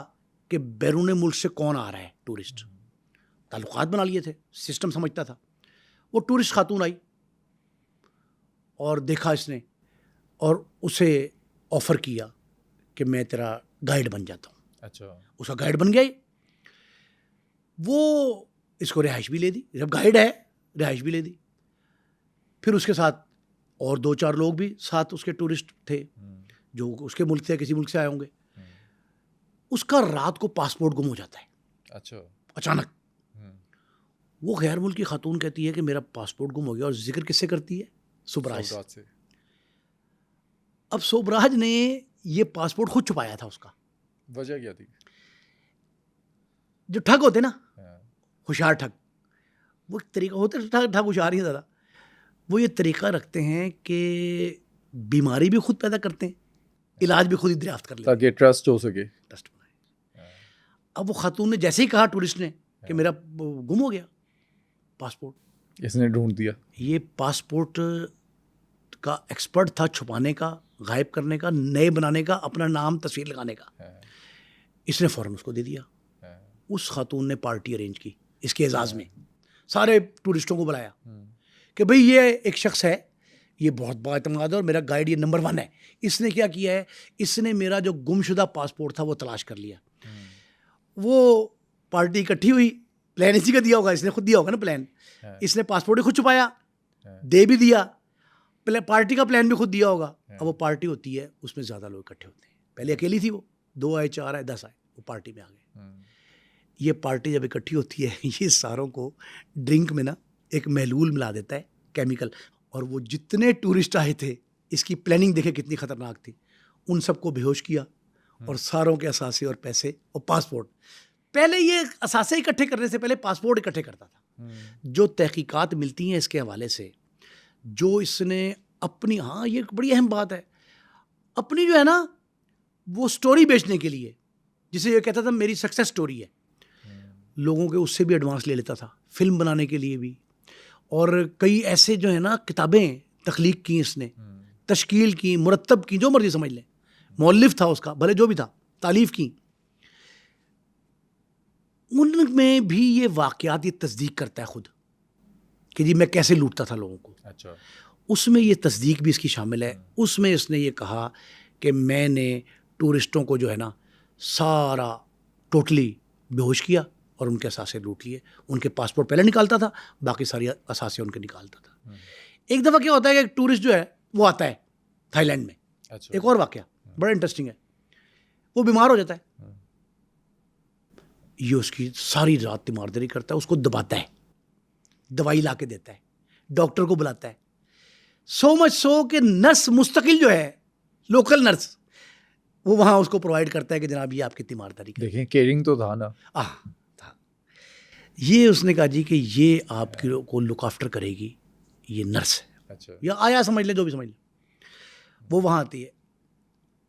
S2: कि बैरून मुल्क से कौन आ रहा है टूरिस्ट, ताल्लुकात बना लिए थे, सिस्टम समझता था। वो टूरिस्ट खातून आई और देखा इसने और उसे ऑफ़र किया कि मैं तेरा गाइड बन जाता हूँ।
S1: अच्छा,
S2: उसका गाइड बन गया। वो इसको रिहाइश भी ले दी, जब गाइड है रिहाइश भी ले दी। फिर उसके साथ और 2-4 लोग भी साथ उसके टूरिस्ट थे जो उसके मुल्क से, किसी मुल्क से आए होंगे। उसका रात को पासपोर्ट गुम हो जाता है।
S1: अच्छा,
S2: अचानक वो गैर मुल्की खातून कहती है कि मेरा पासपोर्ट गुम हो गया, और जिक्र किससे करती है? सोबराज से। अब सोबराज ने ये पासपोर्ट खुद छुपाया था। उसका
S1: वजह क्या थी?
S2: जो ठग होते ना, होशियार ठग, वो एक तरीका होता है, ठग होशियार ही ज़्यादा, वो ये तरीका रखते हैं कि बीमारी भी खुद पैदा करते हैं, इलाज भी खुद ही दरियाफ्त कर लेते हैं
S1: ताकि ट्रस्ट हो सके।
S2: ट्रस्ट बनाए। अब वो खातून ने जैसे ही कहा टूरिस्ट ने कि मेरा गुम हो गया पासपोर्ट,
S1: इसने ढूंढ दिया।
S2: ये पासपोर्ट का एक्सपर्ट था छुपाने का, गायब करने का, नए बनाने का, अपना नाम तस्वीर लगाने का। इसने फ़ौरन उसको दे दिया। उस खातून ने पार्टी अरेंज की इसके एजाज़ में, सारे टूरिस्टों को बुलाया कि भाई ये एक शख्स है, ये बहुत बाएतमाद है और मेरा गाइड ये नंबर 1 है। इसने क्या किया है, इसने मेरा जो गुमशुदा पासपोर्ट था वो तलाश कर लिया। वो पार्टी इकट्ठी हुई, प्लान इसी का दिया होगा, इसने खुद दिया होगा ना प्लान। इसने पासपोर्ट ही खुद छुपाया, दे भी दिया, पार्टी का प्लान भी खुद दिया होगा। अब वो पार्टी होती है, उसमें ज़्यादा लोग इकट्ठे होते हैं। पहले अकेली थी वो, 2 आए, 4 आए, 10 आए, वो पार्टी में आ गए। ये पार्टी जब इकट्ठी होती है, ये सारों को ड्रिंक में ना एक महलूल मिला देता है, केमिकल, और वो जितने टूरिस्ट आए थे, इसकी प्लानिंग देखे कितनी खतरनाक थी, उन सबको बेहोश किया और सारों के असासे और पैसे और पासपोर्ट, पहले ये असासे इकट्ठे करने से पहले पासपोर्ट इकट्ठे करता था। जो तहकीकात मिलती हैं इसके हवाले से, जो इसने अपनी, हाँ ये एक बड़ी अहम बात है, अपनी जो है ना वो स्टोरी बेचने के लिए, जिसे ये कहता था मेरी सक्सेस स्टोरी है, लोगों के उससे भी एडवांस ले लेता था, फिल्म बनाने के लिए भी। और कई ऐसे जो है ना किताबें तख्लीक की इसने, तश्कील की, मुरत्तब की, जो मर्जी समझ लें, मौलिफ था उसका, भले जो भी था, तालीफ की। उनमें भी ये वाक़यात ये तस्दीक करता है खुद कि जी मैं कैसे लूटता था लोगों को।
S1: अच्छा,
S2: उसमें ये तस्दीक भी इसकी शामिल है। उसमें इसने ये कहा कि मैंने टूरिस्टों को जो है ना सारा टोटली बेहोश किया और उनके असासे लूट लिए। उनके पासपोर्ट पहले निकालता था, बाकी सारी असासे उनके निकालता था। एक दफ़ा क्या होता है कि एक टूरिस्ट जो है वो आता है थाईलैंड में।
S1: अच्छा,
S2: एक और वाक़या बड़ा इंटरेस्टिंग है, वो बीमार हो जाता है, ये उसकी सारी रात तीमारदारी करता है, उसको दबाता है, दवाई ला के देता है, डॉक्टर को बुलाता है, सो मच सो कि नर्स मुस्तकिल जो है, लोकल नर्स, वो वहाँ उसको प्रोवाइड करता है कि जनाब ये आपकी तीमारदारी करें।
S1: देखें केयरिंग तो था ना।
S2: था। ये उसने कहा जी कि ये आपकी को लुक आफ्टर करेगी, ये नर्स है।
S1: अच्छा,
S2: या आया समझ ले, जो भी समझ ले। वो वहाँ आती है,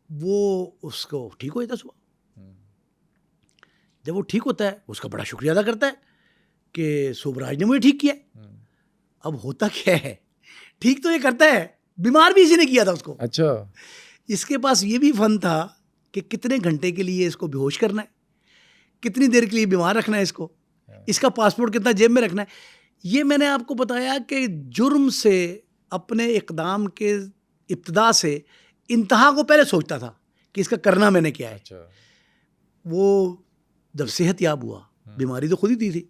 S2: वो उसको ठीक हो जाता सुबह। जब वो ठीक होता है, उसका बड़ा शुक्रिया अदा करता है कि सोबराज ने मुझे ठीक किया। अब होता क्या है, ठीक तो ये करता है, बीमार भी इसी ने किया था उसको।
S1: अच्छा,
S2: इसके पास ये भी फन था कि कितने घंटे के लिए इसको बेहोश करना है, कितनी देर के लिए बीमार रखना है इसको, इसका पासपोर्ट कितना जेब में रखना है। ये मैंने आपको बताया कि जुर्म से अपने इक़दाम के इब्तिदा से इंतहा को पहले सोचता था कि इसका करना मैंने क्या है।
S1: अच्छा,
S2: वो जब सेहत याब हुआ, बीमारी तो खुद ही दी थी,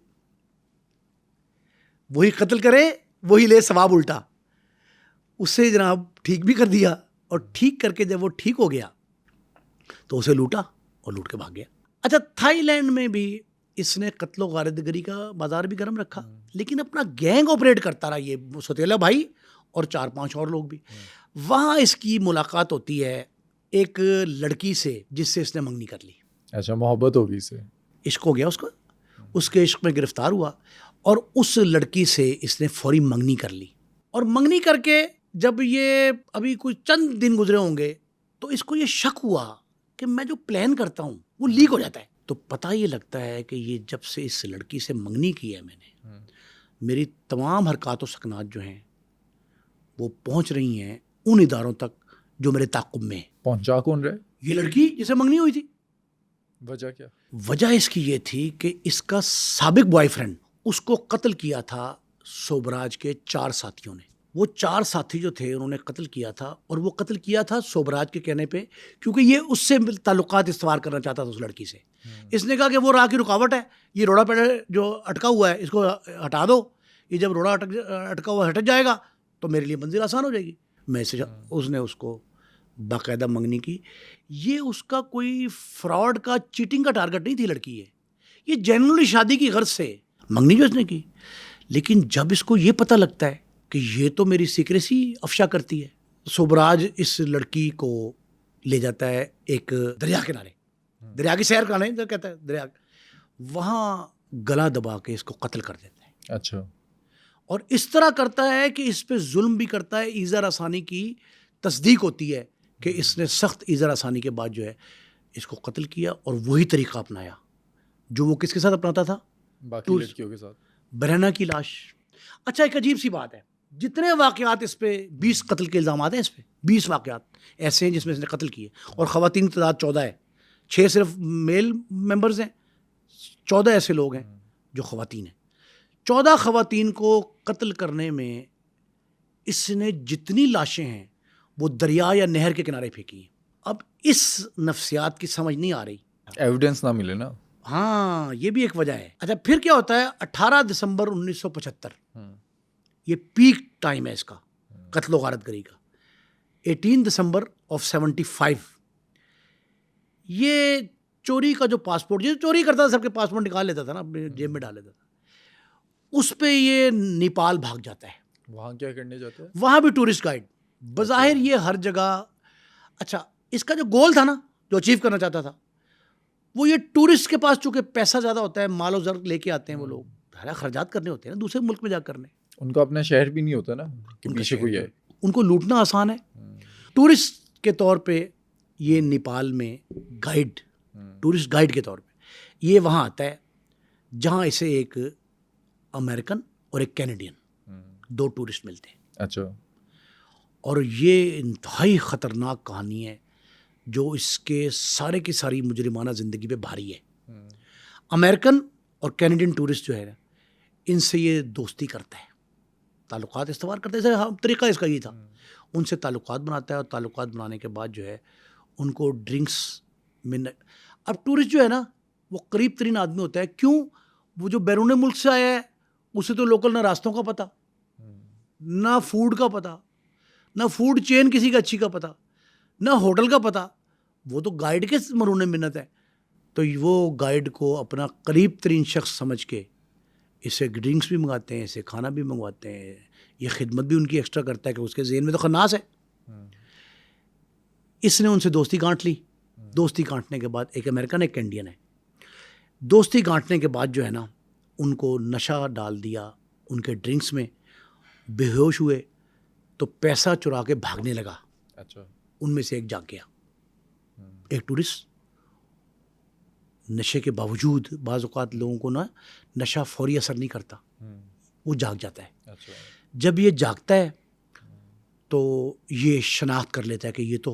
S2: वही कत्ल करे वही ले सवाब उल्टा, उससे जनाब ठीक भी कर दिया। और ठीक करके जब वो ठीक हो गया तो उसे लूटा और लूट के भाग गया। अच्छा, थाईलैंड में भी इसने कत्लो गारदगरी का बाजार भी गर्म रखा, लेकिन अपना गैंग ऑपरेट करता रहा, ये सौतेला भाई और 4-5 और लोग भी। वहाँ इसकी मुलाकात होती है एक लड़की से जिससे इसने मंगनी कर ली।
S1: अच्छा, मोहब्बत होगी इससे,
S2: इश्क हो गया उसको। उसके इश्क में गिरफ्तार हुआ और उस लड़की से इसने फौरी मंगनी कर ली। और मंगनी करके जब ये अभी कुछ चंद दिन गुजरे होंगे तो इसको ये शक हुआ कि मैं जो प्लान करता हूँ वो लीक हो जाता है। तो पता ये लगता है कि ये जब से इस लड़की से मंगनी की है मैंने, मेरी तमाम हरकत व सकनात जो हैं वो पहुँच रही हैं उन इदारों तक जो मेरे ताक़ुब में है।
S1: पहुंचा कौन रहे?
S2: ये लड़की जिसे मंगनी हुई थी।
S1: वजह क्या?
S2: वजह इसकी ये थी कि इसका साबिक बॉयफ्रेंड, उसको कत्ल किया था सोबराज के 4 साथियों ने। वो 4 साथी जो थे उन्होंने कत्ल किया था, और वो कत्ल किया था सोबराज के कहने पे, क्योंकि ये उससे ताल्लुकात इस्तवार करना चाहता था उस लड़की से। इसने कहा कि वो राह की रुकावट है, ये रोड़ा पेड़ जो अटका हुआ है इसको हटा दो, ये जब रोड़ा अटका हुआ हट जाएगा तो मेरे लिए मंजिल आसान हो जाएगी। उसने उसको बाकायदा मंगनी की। ये उसका कोई फ्रॉड का, चीटिंग का टारगेट नहीं थी लड़की। ये जेन्युइनली शादी की गर्ज से मंगनी जो इसने की। लेकिन जब इसको ये पता लगता है कि ये तो मेरी सीक्रेसी अफशा करती है, सोबराज इस लड़की को ले जाता है एक दरिया किनारे, दरिया की सैर कराने तो कहता है दरिया, वहाँ गला दबा के इसको कत्ल कर देता है।
S1: अच्छा।
S2: और इस तरह करता है कि इस पे जुल्म भी करता है। ईज़ा रसानी की तस्दीक होती है कि इसने सख्त ईज़ा रसानी के बाद जो है इसको कत्ल किया, और वही तरीका अपनाया जो वो किसके साथ अपनाता था?
S1: बाकी लड़कियों के साथ।
S2: बरहना की लाश। अच्छा, एक अजीब सी बात है, जितने वाक़यात इस पे 20 कत्ल के इल्ज़ाम हैं, इस पे 20 वाक़यात ऐसे हैं जिसमें इसने कत्ल किए, और ख़वातीन की तादाद 14 है। 6 सिर्फ मेल मेंबर्स हैं, 14 ऐसे लोग हैं जो ख़वातीन हैं। 14 ख़वातीन को कत्ल करने में इसने जितनी लाशें हैं वो दरिया या नहर के किनारे फेंकी हैं। अब इस नफ्सियात की समझ नहीं आ रही,
S1: एविडेंस ना मिले ना।
S2: हाँ, ये भी एक वजह है। अच्छा, फिर क्या होता है? 18 दिसंबर 1975, ये पीक टाइम है इसका कत्ल गारतगरी का। 18 दिसंबर ऑफ 75, ये चोरी का जो पासपोर्ट, जो चोरी करता था सबके पासपोर्ट निकाल लेता था ना, अपने जेब में डाल लेता था, उस पे ये नेपाल भाग जाता है।
S1: वहाँ क्या करने जाता है?
S2: वहाँ भी टूरिस्ट गाइड। बज़ाहिर ये हर जगह, अच्छा, इसका जो गोल था ना, जो अचीव करना चाहता था, वो ये टूरिस्ट के पास चूंकि पैसा ज़्यादा होता है, मालो ज़र लेके आते हैं वो लोग, सारा खर्चात करने होते हैं ना दूसरे मुल्क में जा करने।
S1: उनका अपना शहर भी नहीं होता ना कि पीछे कोई है।
S2: उनको लूटना आसान है। टूरिस्ट के तौर पे ये नेपाल में गाइड, टूरिस्ट गाइड के तौर पे ये वहाँ आता है, जहाँ इसे एक अमेरिकन और एक कैनेडियन, 2 टूरिस्ट मिलते हैं।
S1: अच्छा।
S2: और ये इंतहाई ख़तरनाक कहानी है जो इसके सारे की सारी मुजरिमाना ज़िंदगी पे भारी है। अमेरिकन और कैनेडियन टूरिस्ट जो है ना, इनसे ये दोस्ती करता है, ताल्लुकात इस्तवार करता है। जैसे तरीका इसका ये था, उनसे ताल्लुकात बनाता है, और ताल्लुकात बनाने के बाद जो है उनको ड्रिंक्स में अब टूरिस्ट जो है ना वो करीब तरीन आदमी होता है। क्यों? वो जो बैरून मुल्क से आया है उसे तो लोकल ना रास्तों का पता, ना फूड का पता, ना फूड चेन किसी का अच्छी का पता, ना होटल का पता, वो तो गाइड के मरून मिन्नत है। तो वो गाइड को अपना करीब तरीन शख्स समझ के इसे ड्रिंक्स भी मंगाते हैं, इसे खाना भी मंगवाते हैं, ये खिदमत भी उनकी एक्स्ट्रा करता है कि उसके ज़हन में तो खन्नास है। इसने उनसे दोस्ती गांठ ली। दोस्ती गांठने के बाद, एक अमेरिकन एक कैनेडियन है, दोस्ती गांठने के बाद जो है ना उनको नशा डाल दिया उनके ड्रिंक्स में, बेहोश हुए तो पैसा चुरा के भागने लगा।
S1: अच्छा।
S2: उनमें से एक जाग गया, एक टूरिस्ट। नशे के बावजूद बाज़ औक़ात लोगों को ना नशा फौरी असर नहीं करता, वो जाग जाता है।
S1: अच्छा।
S2: जब ये जागता है तो ये शनाख्त कर लेता है कि ये तो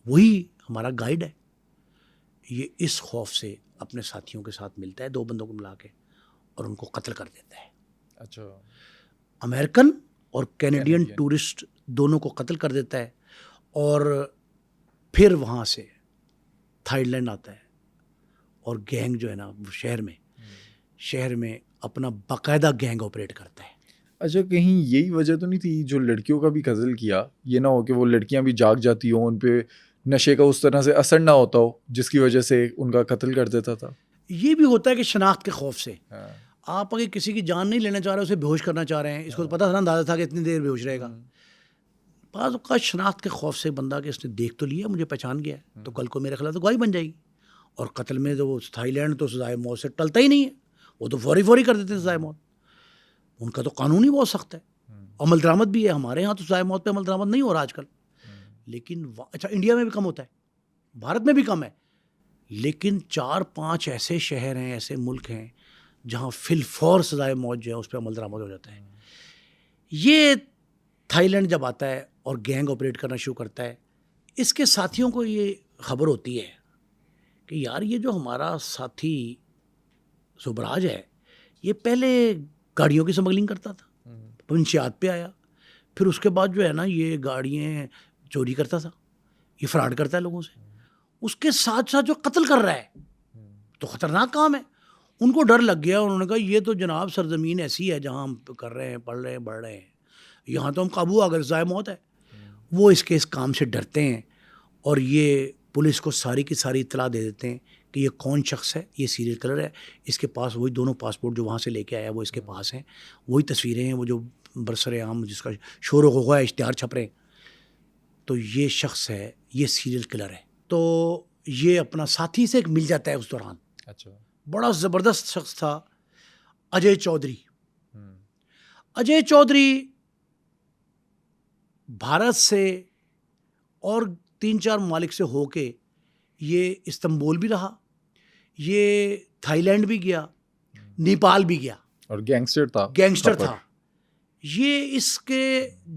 S2: वही हमारा गाइड है। ये इस खौफ से अपने साथियों के साथ मिलता है, 2 बंदों को मिला के, और उनको कत्ल कर देता है।
S1: अच्छा।
S2: अमेरिकन और कैनेडियन टूरिस्ट दोनों को कत्ल कर देता है, और फिर वहाँ से थाईलैंड आता है, और गैंग जो है ना वो शहर में अपना बाकायदा गैंग ऑपरेट करता है।
S1: अच्छा, कहीं यही वजह तो नहीं थी जो लड़कियों का भी कत्ल किया, ये ना हो कि वो लड़कियां भी जाग जाती हो, उन पे नशे का उस तरह से असर ना होता हो जिसकी वजह से उनका कत्ल कर देता था?
S2: ये भी होता है कि शनाख्त के खौफ से।
S1: हाँ।
S2: आप अगर किसी की जान नहीं लेना चाह रहे, उसे बेहोश करना चाह रहे हैं, इसको तो पता था ना, अंदाजा था कि इतनी देर बेहोश रहेगा। बाज़ औक़ात शनाख्त के खौफ से बंदा कि इसने देख तो लिया, मुझे पहचान गया, तो कल को मेरे खिलाफ तो गवाही बन जाएगी, और कत्ल में तो थाईलैंड तो सज़ाए मौत से टलता ही नहीं है, वो तो फौरी फौरी कर देते हैं सजाए मौत। उनका तो कानून ही बहुत सख्त है, अमल दरामद भी है। हमारे यहाँ तो सजाए मौत पे अमल दरामद नहीं हो रहा आजकल, लेकिन अच्छा इंडिया में भी कम होता है, भारत में भी कम है, लेकिन 4-5 ऐसे शहर हैं, ऐसे मुल्क हैं जहाँ फिलफौर सजाए मौत जो है उस पर अमल दरामद हो जाता है। ये थाईलैंड जब आता है और गैंग ऑपरेट करना शुरू करता है, इसके साथियों को ये खबर होती है कि यार ये जो हमारा साथी सुबराज है ये पहले गाड़ियों की स्मगलिंग करता था, पंचायत पे आया, फिर उसके बाद जो है ना ये गाड़ियाँ चोरी करता था, ये फ्रॉड करता है लोगों से, उसके साथ साथ जो कत्ल कर रहा है तो ख़तरनाक काम है। उनको डर लग गया, उन्होंने कहा ये तो जनाब सरजमीन ऐसी है जहाँ हम कर रहे हैं, पढ़ रहे हैं, बढ़ रहे हैं, यहाँ तो हम काबू आ गए, ज़ाय मौत है। वो इसके इस काम से डरते हैं और ये पुलिस को सारी की सारी इत्तला दे देते हैं कि ये कौन शख्स है, ये सीरियल किलर है, इसके पास वही दोनों पासपोर्ट जो वहाँ से लेके आया वो इसके पास हैं, वही तस्वीरें हैं, वो जो बरसरे आम जिसका शोर होगा इश्तिहार छप रहे हैं, तो ये शख्स है, ये सीरियल किलर है। तो ये अपना साथी से मिल जाता है उस दौरान।
S1: अच्छा,
S2: बड़ा ज़बरदस्त शख्स था अजय चौधरी। अजय चौधरी भारत से और 3-4 ममालिक से होके ये इस्तांबुल भी रहा, ये थाईलैंड भी गया, नेपाल भी गया,
S1: और गैंगस्टर
S2: था। ये इसके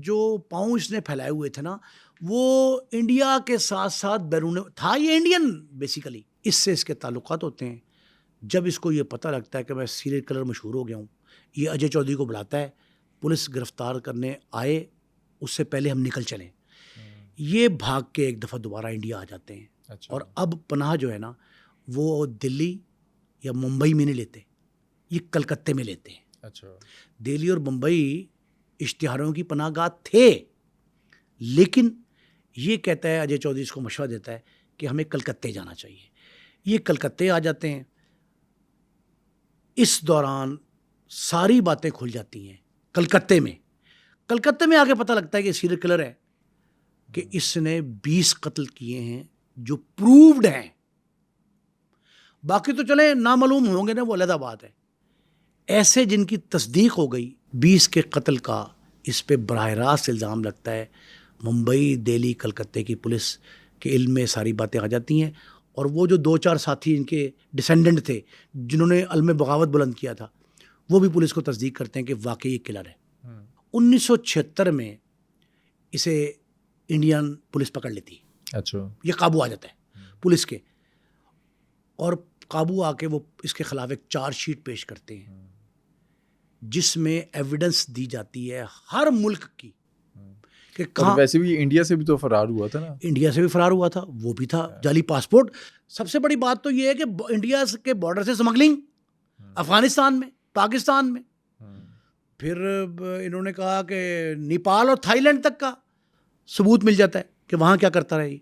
S2: जो पाँव इसने फैलाए हुए थे ना, वो इंडिया के साथ साथ बैरून था, ये इंडियन बेसिकली, इससे इसके ताल्लुकात होते हैं। जब इसको ये पता लगता है कि मैं सीरियल किलर मशहूर हो गया हूँ, ये अजय चौधरी को बुलाता है, पुलिस गिरफ्तार करने आए उससे पहले हम निकल चलें। ये भाग के एक दफ़ा दोबारा इंडिया आ जाते हैं।
S1: अच्छा।
S2: और अब पनाह जो है ना वो दिल्ली या मुंबई में नहीं लेते, ये कलकत्ते में लेते हैं।
S1: अच्छा।
S2: दिल्ली और मुंबई इश्तिहारों की पनाहगाह थे, लेकिन ये कहता है अजय चौधरी इसको मशवरा देता है कि हमें कलकत्ते जाना चाहिए। ये कलकत्ते आ जाते हैं। इस दौरान सारी बातें खुल जाती हैं कलकत्ते में। कलकत्ते में आके पता लगता है कि सीरियल किलर है, कि इसने 20 कत्ल किए हैं जो प्रूव्ड हैं। बाकी तो चले नामालूम होंगे ना, वो अलग बात है। ऐसे जिनकी तस्दीक हो गई 20 के कत्ल का, इस पे बराह रास्त इल्ज़ाम लगता है। मुंबई, दिल्ली, कलकत्ते की पुलिस के इल्म में सारी बातें आ जाती हैं। और वो जो 2-4 साथी इनके डिसेंडेंट थे जिन्होंने अलम बगावत बुलंद किया था, वो भी पुलिस को तस्दीक करते हैं कि वाकई ये किलर है। 1976 में इसे इंडियन पुलिस पकड़ लेती।
S1: अच्छा।
S2: ये काबू आ जाता है पुलिस के, और काबू आके वो इसके खिलाफ एक चार्जशीट पेश करते हैं जिसमें एविडेंस दी जाती है हर मुल्क की कि कहाँ।
S1: वैसे भी इंडिया से भी तो फरार हुआ था ना।
S2: इंडिया से भी फरार हुआ था, वो भी था जाली पासपोर्ट। सबसे बड़ी बात तो ये है कि इंडिया के बॉर्डर से स्मगलिंग अफगानिस्तान में, पाकिस्तान में, फिर इन्होंने कहा कि नेपाल और थाईलैंड तक का सबूत मिल जाता है कि वहाँ क्या करता रहे।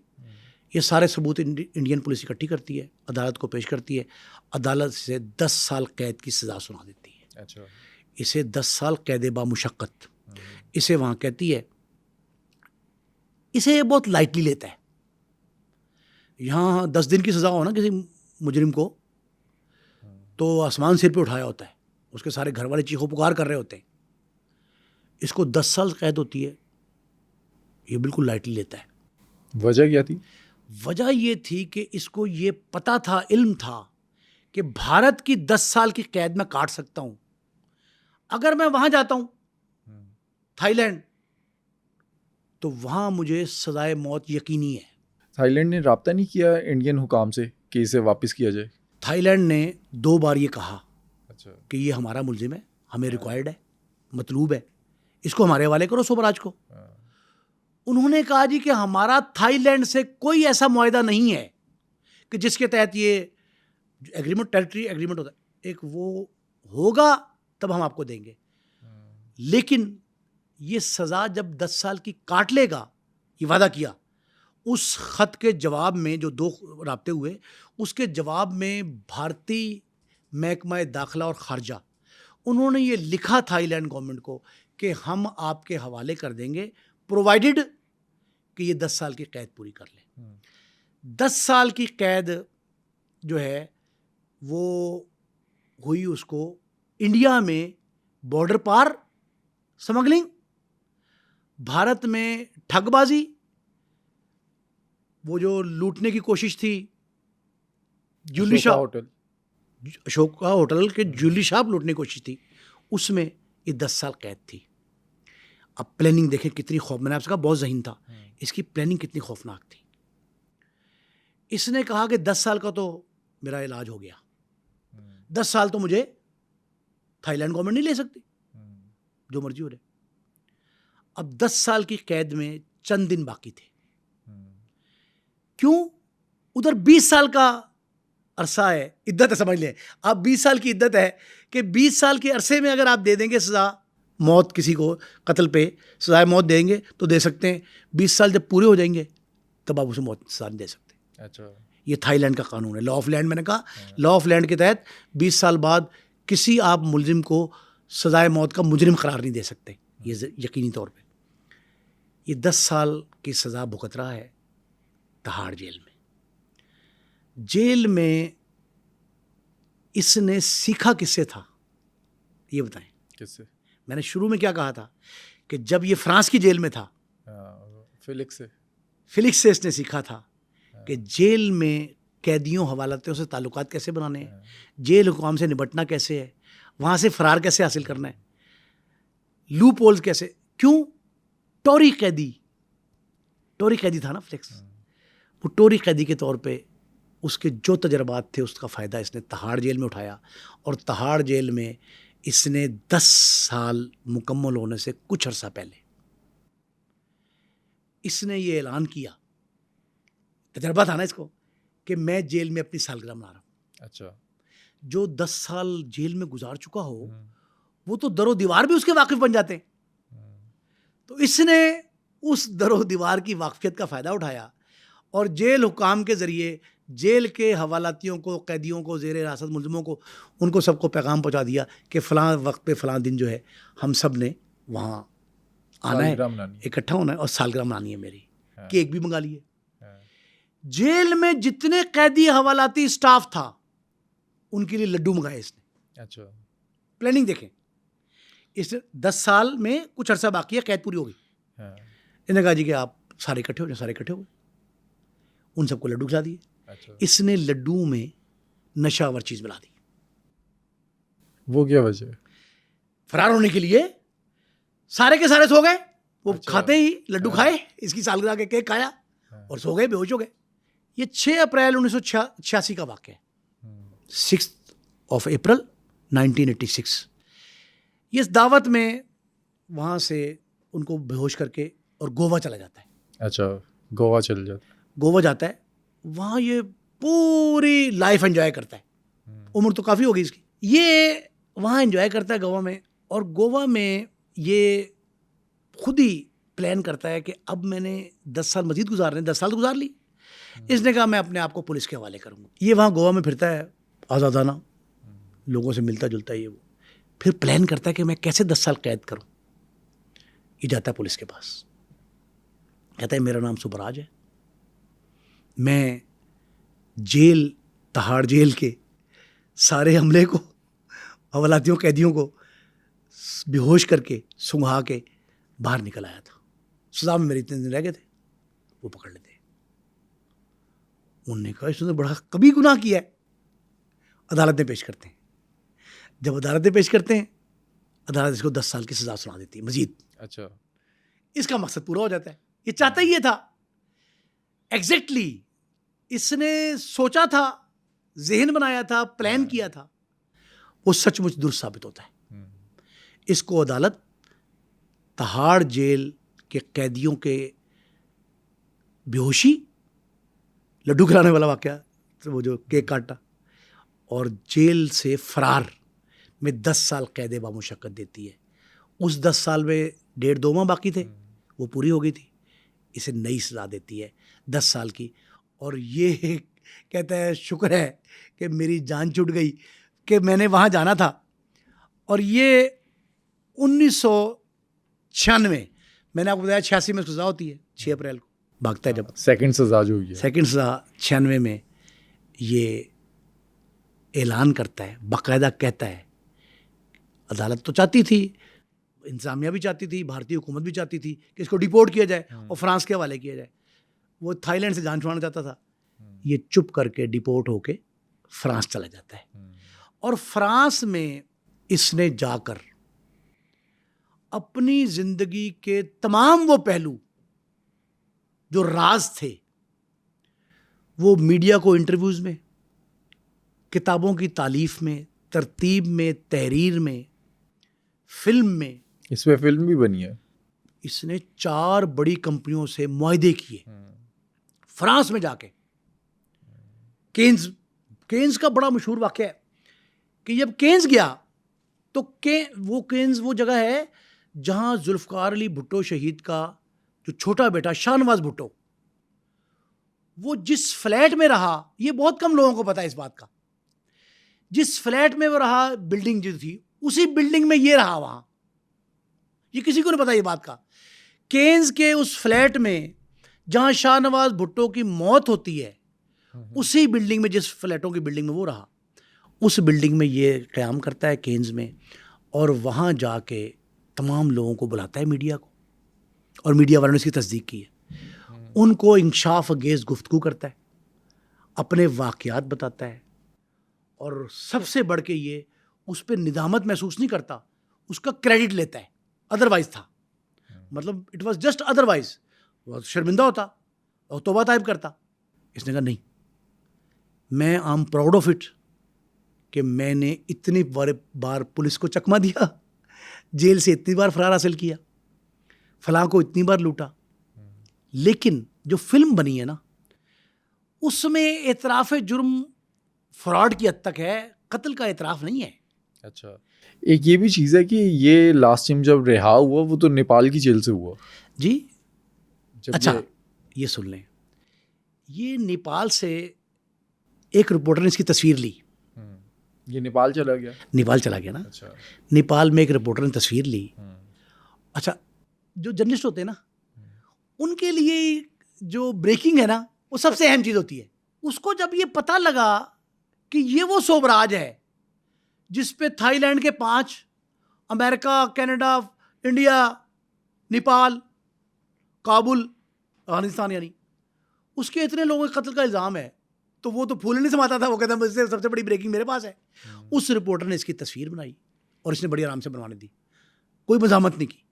S2: ये सारे सबूत इंडियन पुलिस इकट्ठी करती है, अदालत को पेश करती है, अदालत से 10 साल कैद की सज़ा सुना देती है।
S1: अच्छा।
S2: इसे 10 साल कैद बा मुशक्क़त इसे वहाँ कहती है। इसे बहुत लाइटली लेता है। यहाँ 10 दिन की सज़ा हो ना किसी मुजरिम को, तो आसमान सिर पे उठाया होता है, उसके सारे घर वाले चीखों पुकार कर रहे होते हैं। इसको 10 साल कैद होती है, ये बिल्कुल लाइटली लेता है।
S1: वजह क्या थी?
S2: वजह ये थी कि इसको ये पता था, इल्म था कि भारत की 10 साल की कैद में काट सकता हूँ। अगर मैं वहाँ जाता हूँ थाईलैंड, तो वहाँ मुझे सजाए मौत यकीनी है।
S1: थाईलैंड ने राब्ता नहीं किया इंडियन हुकाम से कि इसे वापस किया जाए?
S2: थाईलैंड ने 2 बार ये कहा
S1: अच्छा।
S2: कि ये हमारा मुलजिम है, हमें रिक्वायर्ड है, मतलूब है, इसको हमारे हवाले करो स्वराज को। उन्होंने कहा जी कि हमारा थाईलैंड से कोई ऐसा मुआहदा नहीं है कि जिसके तहत ये एग्रीमेंट, टेरिटरी एग्रीमेंट होता है, एक वो होगा तब हम आपको देंगे। लेकिन ये सज़ा जब 10 साल की काट लेगा, ये वादा किया। उस ख़त के जवाब में जो 2 राब्ते हुए, उसके जवाब में भारतीय महकमा दाखिला और ख़ारजा, उन्होंने ये लिखा थाईलैंड गवर्नमेंट को कि हम आपके हवाले कर देंगे प्रोवाइडेड कि ये 10 साल की कैद पूरी कर लें। 10 साल की कैद जो है वो हुई उसको इंडिया में बॉर्डर पार स्मगलिंग, भारत में ठगबाजी, वो जो लूटने की कोशिश थी Juli
S1: Ashoka
S2: shop,
S1: hotel,
S2: Ashoka hotel के ज्यूली शॉप लूटने की कोशिश थी, उसमें ये 10 साल कैद थी। अब प्लानिंग देखें कितनी खौफ, मैंने आपसे कहा बहुत ज़हीन था, इसकी प्लानिंग कितनी खौफनाक थी। इसने कहा कि 10 साल का तो मेरा इलाज हो गया, 10 साल तो मुझे थाईलैंड गवर्नमेंट नहीं ले सकती, जो मर्जी हो रहे। अब 10 साल की कैद में चंद दिन बाकी थे। क्यों? उधर 20 साल का अरसा है, इद्दत है, समझ लें आप, 20 साल की इद्दत है कि 20 साल के अरसे में अगर आप दे देंगे सजा मौत, किसी को कत्ल पे सजाए मौत देंगे तो दे सकते हैं, 20 साल जब पूरे हो जाएंगे तब आप उसे मौत सजा नहीं दे सकते।
S1: अच्छा,
S2: ये थाईलैंड का कानून है, लॉ ऑफ लैंड। मैंने कहा लॉ ऑफ लैंड के तहत 20 साल बाद किसी आप मुलजिम को सजाए मौत का मुजरिम करार नहीं दे सकते, ये यकीनी तौर पे। ये 10 साल की सज़ा भुगत रहा है तहाड़ जेल में। जेल में इसने सीखा किससे था, ये बताएं।
S1: किससे?
S2: मैंने शुरू में क्या कहा था कि जब ये फ्रांस की जेल में था, फिलिक्स से इसने सीखा था कि जेल में कैदियों हवालातियों से ताल्लुकात कैसे बनाने हैं, जेल हुकाम से निपटना कैसे है, वहाँ से फरार कैसे हासिल करना है, लूप होल्स कैसे। क्यों? टोरी कैदी था ना फिलिक्स, वो टोरी कैदी के तौर पे उसके जो तजर्बात थे उसका फ़ायदा इसने तहाड़ जेल में उठाया, और तहाड़ जेल में इसने 10 साल मुकम्मल होने से कुछ अर्सा पहले इसने ये ऐलान किया, तजर्बा था ना इसको, कि मैं जेल में अपनी सालगिरह मना रहा हूँ।
S1: अच्छा,
S2: जो 10 साल जेल में गुजार चुका हो वो तो दरो दीवार भी उसके वाकिफ बन जाते हैं। तो इसने उस दरो दीवार की वाकफियत का फ़ायदा उठाया और जेल हुकाम के ज़रिए जेल के हवालातियों को, कैदियों को, ज़ेर हिरासत मुल्ज़िमों को, उनको सबको पैगाम पहुंचा दिया कि फ़लाँ वक्त पे फ़लाँ दिन जो है हम सब ने वहाँ आना है, इकट्ठा होना है और सालगिरह मनानी है मेरी। केक भी मंगा लिए। जेल में जितने कैदी हवालाती स्टाफ था उनके लिए लड्डू मंगाए इसने।
S1: अच्छा,
S2: प्लानिंग देखें। इस 10 साल में कुछ अरसा बाकी है, कैद पूरी होगी। इन्होंने कहा जी कि आप सारे इकट्ठे हो जाए, सारे इकट्ठे हो गए, उन सबको लड्डू खिला दिए।
S1: अच्छा,
S2: इसने लड्डू में नशावर चीज मिला दी।
S1: वो क्या वजह?
S2: फरार होने के लिए। सारे के सारे सो गए, वो
S1: अच्छा,
S2: खाते ही लड्डू खाए, इसकी सालगिरह के केक खाया और सो गए, बेहोश हो गए। ये 6 अप्रैल 1986 का वाक़या है, 6 अप्रैल 1986। ये इस दावत में वहाँ से उनको बेहोश करके और गोवा चला जाता है।
S1: अच्छा, गोवा चल जाता है।
S2: गोवा जाता है, वहाँ ये पूरी लाइफ एंजॉय करता है। उम्र तो काफ़ी हो गई इसकी। ये वहाँ एंजॉय करता है गोवा में, और गोवा में ये खुद ही प्लान करता है कि अब मैंने 10 साल मजीद गुजारने, 10 साल तो गुजार ली। इसने कहा मैं अपने आप को पुलिस के हवाले करूँगा। ये वहाँ गोवा में फिरता है आज़ादाना, लोगों से मिलता जुलता है। ये वो फिर प्लान करता है कि मैं कैसे 10 साल कैद करूँ। ये जाता है पुलिस के पास, कहता है मेरा नाम सुबराज है, मैं जेल, तहाड़ जेल के सारे हमले को, हवालातियों, कैदियों को बेहोश करके, सुंघा के बाहर निकल आया था। सजा में मेरे इतने दिन रह गए थे, वो पकड़ लेते। उन्होंने कहा इसने बड़ा कभी गुनाह किया है। अदालत में पेश करते हैं। जब अदालत में पेश करते हैं, अदालत इसको 10 साल की सजा सुना देती है मजीद।
S1: अच्छा,
S2: इसका मकसद पूरा हो जाता है। ये चाहता ही ये था, एग्जैक्टली इसने सोचा था, जहन बनाया था, प्लान किया था, वो सचमुच दुरुस्त साबित होता है। इसको अदालत तहाड़ जेल के कैदियों के बेहोशी, लड्डू खिलाने वाला वाकया, तो वो जो केक काटा, और जेल से फरार में 10 साल कैद बामुशक्कत देती है। उस 10 साल में 1.5-2 माह बाकी थे, वो पूरी हो गई थी। इसे नई सज़ा देती है 10 साल की, और ये कहता है शुक्र है कि मेरी जान छूट गई कि मैंने वहाँ जाना था। और ये 1996, मैंने आपको बताया 86 में सज़ा होती है, 6 अप्रैल को भागता है जब
S1: सेकंड सजा जो हुई है।
S2: सेकंड सज़ा 96 में ये ऐलान करता है, बाकायदा कहता है। अदालत तो चाहती थी, इंतजामिया भी चाहती थी, भारतीय हुकूमत भी चाहती थी कि इसको डिपोर्ट किया जाए और फ्रांस के हवाले किया जाए। वो थाईलैंड से जान छुड़ाना चाहता था। ये चुप करके डिपोर्ट होके फ्रांस चला जाता है। और फ्रांस में इसने जाकर अपनी जिंदगी के तमाम वो पहलू जो राज थे, वो मीडिया को इंटरव्यूज में, किताबों की तालीफ में, तरतीब में, तहरीर में, फिल्म में,
S1: इस पे फिल्म भी बनी है।
S2: इसने 4 बड़ी कंपनियों से मुआहदे किए फ्रांस में जाके। केन्स का बड़ा मशहूर वाक़या है कि जब केन्स गया तो केन्स वो जगह है जहां जुल्फ़कार अली भुट्टो शहीद का जो छोटा बेटा शाहनवाज भुट्टो, वो जिस फ्लैट में रहा, ये बहुत कम लोगों को पता है इस बात का, जिस फ्लैट में वो रहा, बिल्डिंग जो थी उसी बिल्डिंग में ये रहा वहां। ये किसी को नहीं पता ये बात का। केन्स के उस फ्लैट में जहां शाहनवाज भुट्टो की मौत होती है, उसी बिल्डिंग में, जिस फ्लैटों की बिल्डिंग में वो रहा, उस बिल्डिंग में ये क़याम करता है केन्स में। और वहाँ जाके तमाम लोगों को बुलाता है, मीडिया को, और मीडिया वालों ने इसकी तस्दीक की है। उनको इंसाफ अंगेज़ गुफ्तगू करता है, अपने वाक़यात बताता है, और सबसे बढ़ के ये उस पर निदामत महसूस नहीं करता, उसका क्रेडिट लेता है। अदरवाइज़ था, मतलब इट वॉज जस्ट अदरवाइज, वो शर्मिंदा होता और तौबा ताइब करता। इसने कहा नहीं, मैं I am proud of it कि मैंने इतनी बार पुलिस को चकमा दिया, जेल से इतनी बार फरार हासिल किया, फलां को इतनी बार लूटा। लेकिन जो फिल्म बनी है ना, उसमें एतराफ़ जुर्म फ्रॉड की हद तक है, कत्ल का एतराफ़ नहीं है।
S1: अच्छा, एक ये भी चीज़ है कि ये लास्ट टाइम जब रिहा हुआ वो तो नेपाल की जेल से हुआ
S2: जी।
S1: जब
S2: अच्छा, ये सुन लें, ये नेपाल से एक रिपोर्टर ने इसकी तस्वीर ली।
S1: ये नेपाल चला गया।
S2: नेपाल चला गया ना।
S1: अच्छा।
S2: नेपाल में एक रिपोर्टर ने तस्वीर ली। अच्छा, जो जर्नलिस्ट होते हैं ना, उनके लिए जो ब्रेकिंग है ना, वो सबसे अहम चीज़ होती है। उसको जब ये पता लगा कि ये वो सोबराज है जिस पे थाईलैंड के 5, America, Canada, India, Nepal, Kabul, Afghanistan, यानी उसके इतने लोगों के कत्ल का इल्ज़ाम है, तो वो तो फूल नहीं समाता था। वो कहता है इससे सबसे बड़ी ब्रेकिंग मेरे पास है। उस रिपोर्टर ने इसकी तस्वीर बनाई और इसने बड़ी आराम से बनवाने दी, कोई मज़ामत नहीं की,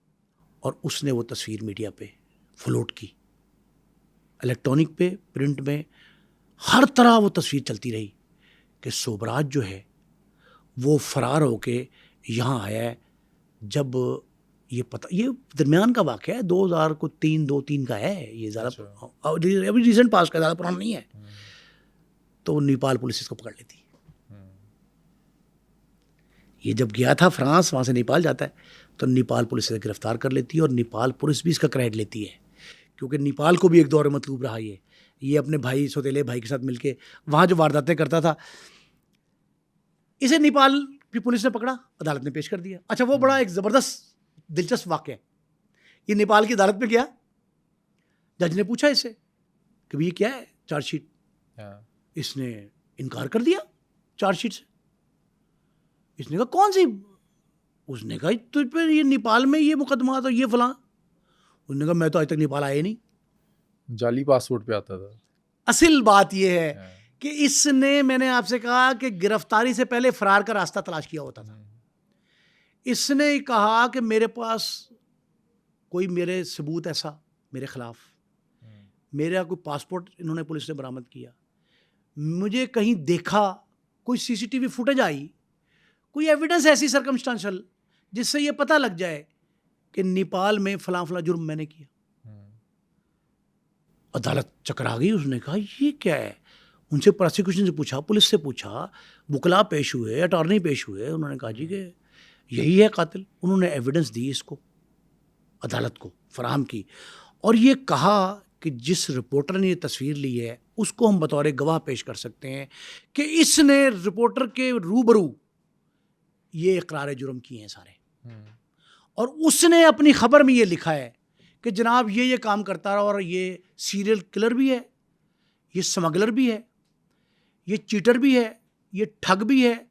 S2: और उसने वो तस्वीर मीडिया पे फ्लोट की, इलेक्ट्रॉनिक पे, प्रिंट में, हर तरह वो तस्वीर चलती रही कि सोबराज जो है वो फरार होके यहाँ आया है। जब ये पता, ये दरमियान का वाक़या है, 2003 का है ये, ज़्यादा अभी रिसेंट पास का, ज़्यादा पुराना नहीं है। तो नेपाल पुलिस इसको पकड़ लेती। ये जब गया था फ्रांस, वहाँ से नेपाल जाता है, तो नेपाल पुलिस इसे गिरफ्तार कर लेती है, और नेपाल पुलिस भी इसका क्रेडिट लेती है, क्योंकि नेपाल को भी एक दौर मतलूब रहा ये अपने भाई, सौतेले भाई के साथ मिलके वहाँ जो वारदातें करता था, इसे नेपाल की पुलिस ने पकड़ा, अदालत ने पेश कर दिया। अच्छा, वो बड़ा एक ज़बरदस्त दिलचस्प वाक़या है। ये नेपाल की अदालत में गया, जज ने पूछा इससे कि भाई ये क्या है चार्जशीट, इसने इनकार कर दिया चार्जशीट से। इसने कहा कौन सी? उसने कहा तुझ पर ये नेपाल में ये मुकदमा तो ये फलां। उसने कहा मैं तो आज तक नेपाल आया नहीं,
S1: जाली पासपोर्ट पे आता था।
S2: असल बात ये है कि इसने, मैंने आपसे कहा कि गिरफ्तारी से पहले फरार का रास्ता तलाश किया होता था। इसने कहा कि मेरे पास कोई मेरे सबूत ऐसा मेरे खिलाफ, मेरा कोई पासपोर्ट इन्होंने पुलिस ने बरामद किया, मुझे कहीं देखा, कोई सीसीटीवी फुटेज आई, कोई एविडेंस ऐसी सर्कमस्टांशियल जिससे ये पता लग जाए कि नेपाल में फलां फलां जुर्म मैंने किया। अदालत चकरा गई। उसने कहा ये क्या है? उनसे प्रोसिक्यूशन से पूछा, पुलिस से पूछा, वकला पेश हुए, अटॉर्नी पेश हुए, उन्होंने कहा जी कि यही है कातिल। उन्होंने एविडेंस दी, इसको अदालत को फराहम की, और ये कहा कि जिस रिपोर्टर ने ये तस्वीर ली है उसको हम बतौर गवाह पेश कर सकते हैं कि इसने रिपोर्टर के रूबरू ये इकरार जुर्म किए हैं सारे, और उसने अपनी खबर में ये लिखा है कि जनाब ये काम करता रहा, और ये सीरियल किलर भी है, ये स्मगलर भी है, ये चीटर भी है, ये ठग भी है,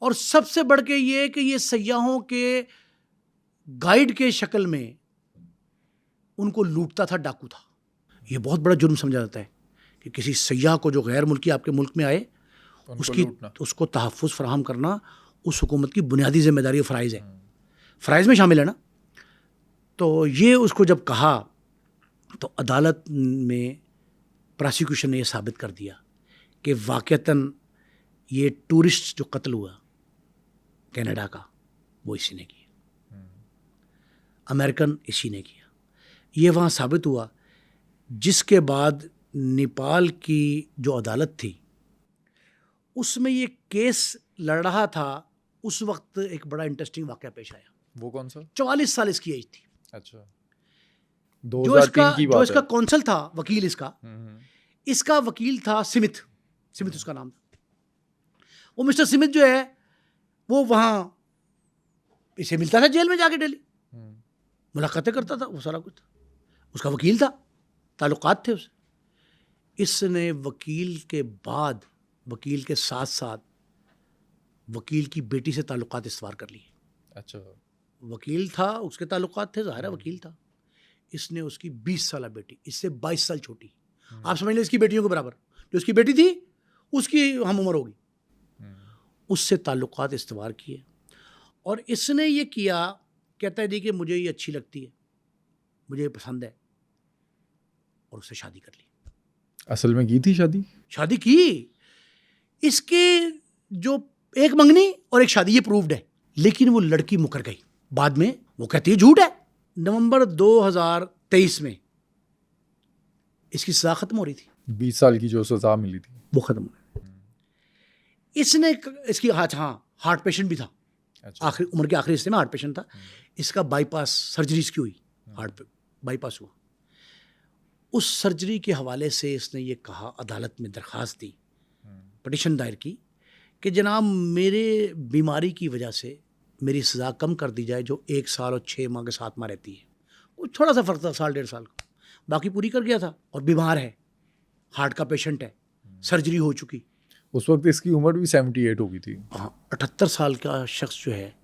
S2: और सबसे बढ़ के ये कि ये सयाहों के गाइड के शक्ल में उनको लूटता था, डाकू था। ये बहुत बड़ा जुर्म समझा जाता है कि किसी सयाह को जो गैर मुल्की आपके मुल्क में आए उसको तहफ़्फ़ुज़ फराहम करना उस हुकूमत की बुनियादी जिम्मेदारी और फ़राइज़ है, फ़राइज़ में शामिल है ना। तो ये उसको जब कहा तो अदालत में प्रोसिक्यूशन ने यह साबित कर दिया कि वाक़तन ये टूरिस्ट जो कत्ल हुआ कनाडा का वो इसी ने किया, अमेरिकन इसी ने किया। ये वहाँ साबित हुआ, जिसके बाद नेपाल की जो अदालत थी उसमें ये केस लड़ रहा था। उस वक्त एक बड़ा इंटरेस्टिंग वाक़या पेश आया।
S1: वो कौन सा?
S2: 44 साल इसकी एज थी।
S1: अच्छा, 2003 की बात है।
S2: जो इसका कौंसल था, वकील इसका वकील था स्मिथ उसका नाम था। वो मिस्टर स्मिथ जो है वो वहाँ इसे मिलता था जेल में जाके डेली, मुलाकातें करता था, वो सारा कुछ था। उसका वकील था, ताल्लुकात थे उससे। इसने वकील के बाद, वकील के साथ साथ वकील की बेटी से ताल्लुकात इस्तवार कर लिए।
S1: अच्छा,
S2: वकील था, उसके ताल्लुकात थे, ज़ाहिर है वकील था। इसने उसकी 20 साल बेटी, इससे 22 साल छोटी, आप समझ लें इसकी बेटियों के बराबर, जो उसकी बेटी थी उसकी हम उम्र होगी, उससे ताल्लुकात इस्तवार किए। और इसने ये किया, कहता है जी कि मुझे ये अच्छी लगती है, मुझे ये पसंद है, और उससे शादी कर ली।
S1: असल में की थी शादी
S2: की। इसके जो एक मंगनी और एक शादी, ये प्रूव्ड है, लेकिन वो लड़की मुकर गई। बाद में वो कहती है झूठ है। नवंबर 2023 में इसकी सजा खत्म हो रही थी।
S1: 20 साल की जो सजा मिली थी
S2: वो खत्म हो गई। इसने इसकी हार्ट पेशेंट भी था।
S1: अच्छा।
S2: आखिरी उम्र के आखिरी हिस्से में हार्ट पेशेंट था। इसका बाईपास सर्जरी इसकी हुई, हार्ट पे बाईपास हुआ। उस सर्जरी के हवाले से इसने ये कहा, अदालत में दरख्वास्त दी, पटिशन दायर की कि जनाब मेरे बीमारी की वजह से मेरी सज़ा कम कर दी जाए, जो 1 साल और 6 माह के 7 माह रहती है। कुछ थोड़ा सा फ़र्क था, 1.5 साल का, बाकी पूरी कर गया था। और बीमार है, हार्ट का पेशेंट है, सर्जरी हो चुकी।
S1: उस वक्त इसकी उम्र भी 78 हो गई थी।
S2: हाँ, 78 साल का शख्स जो है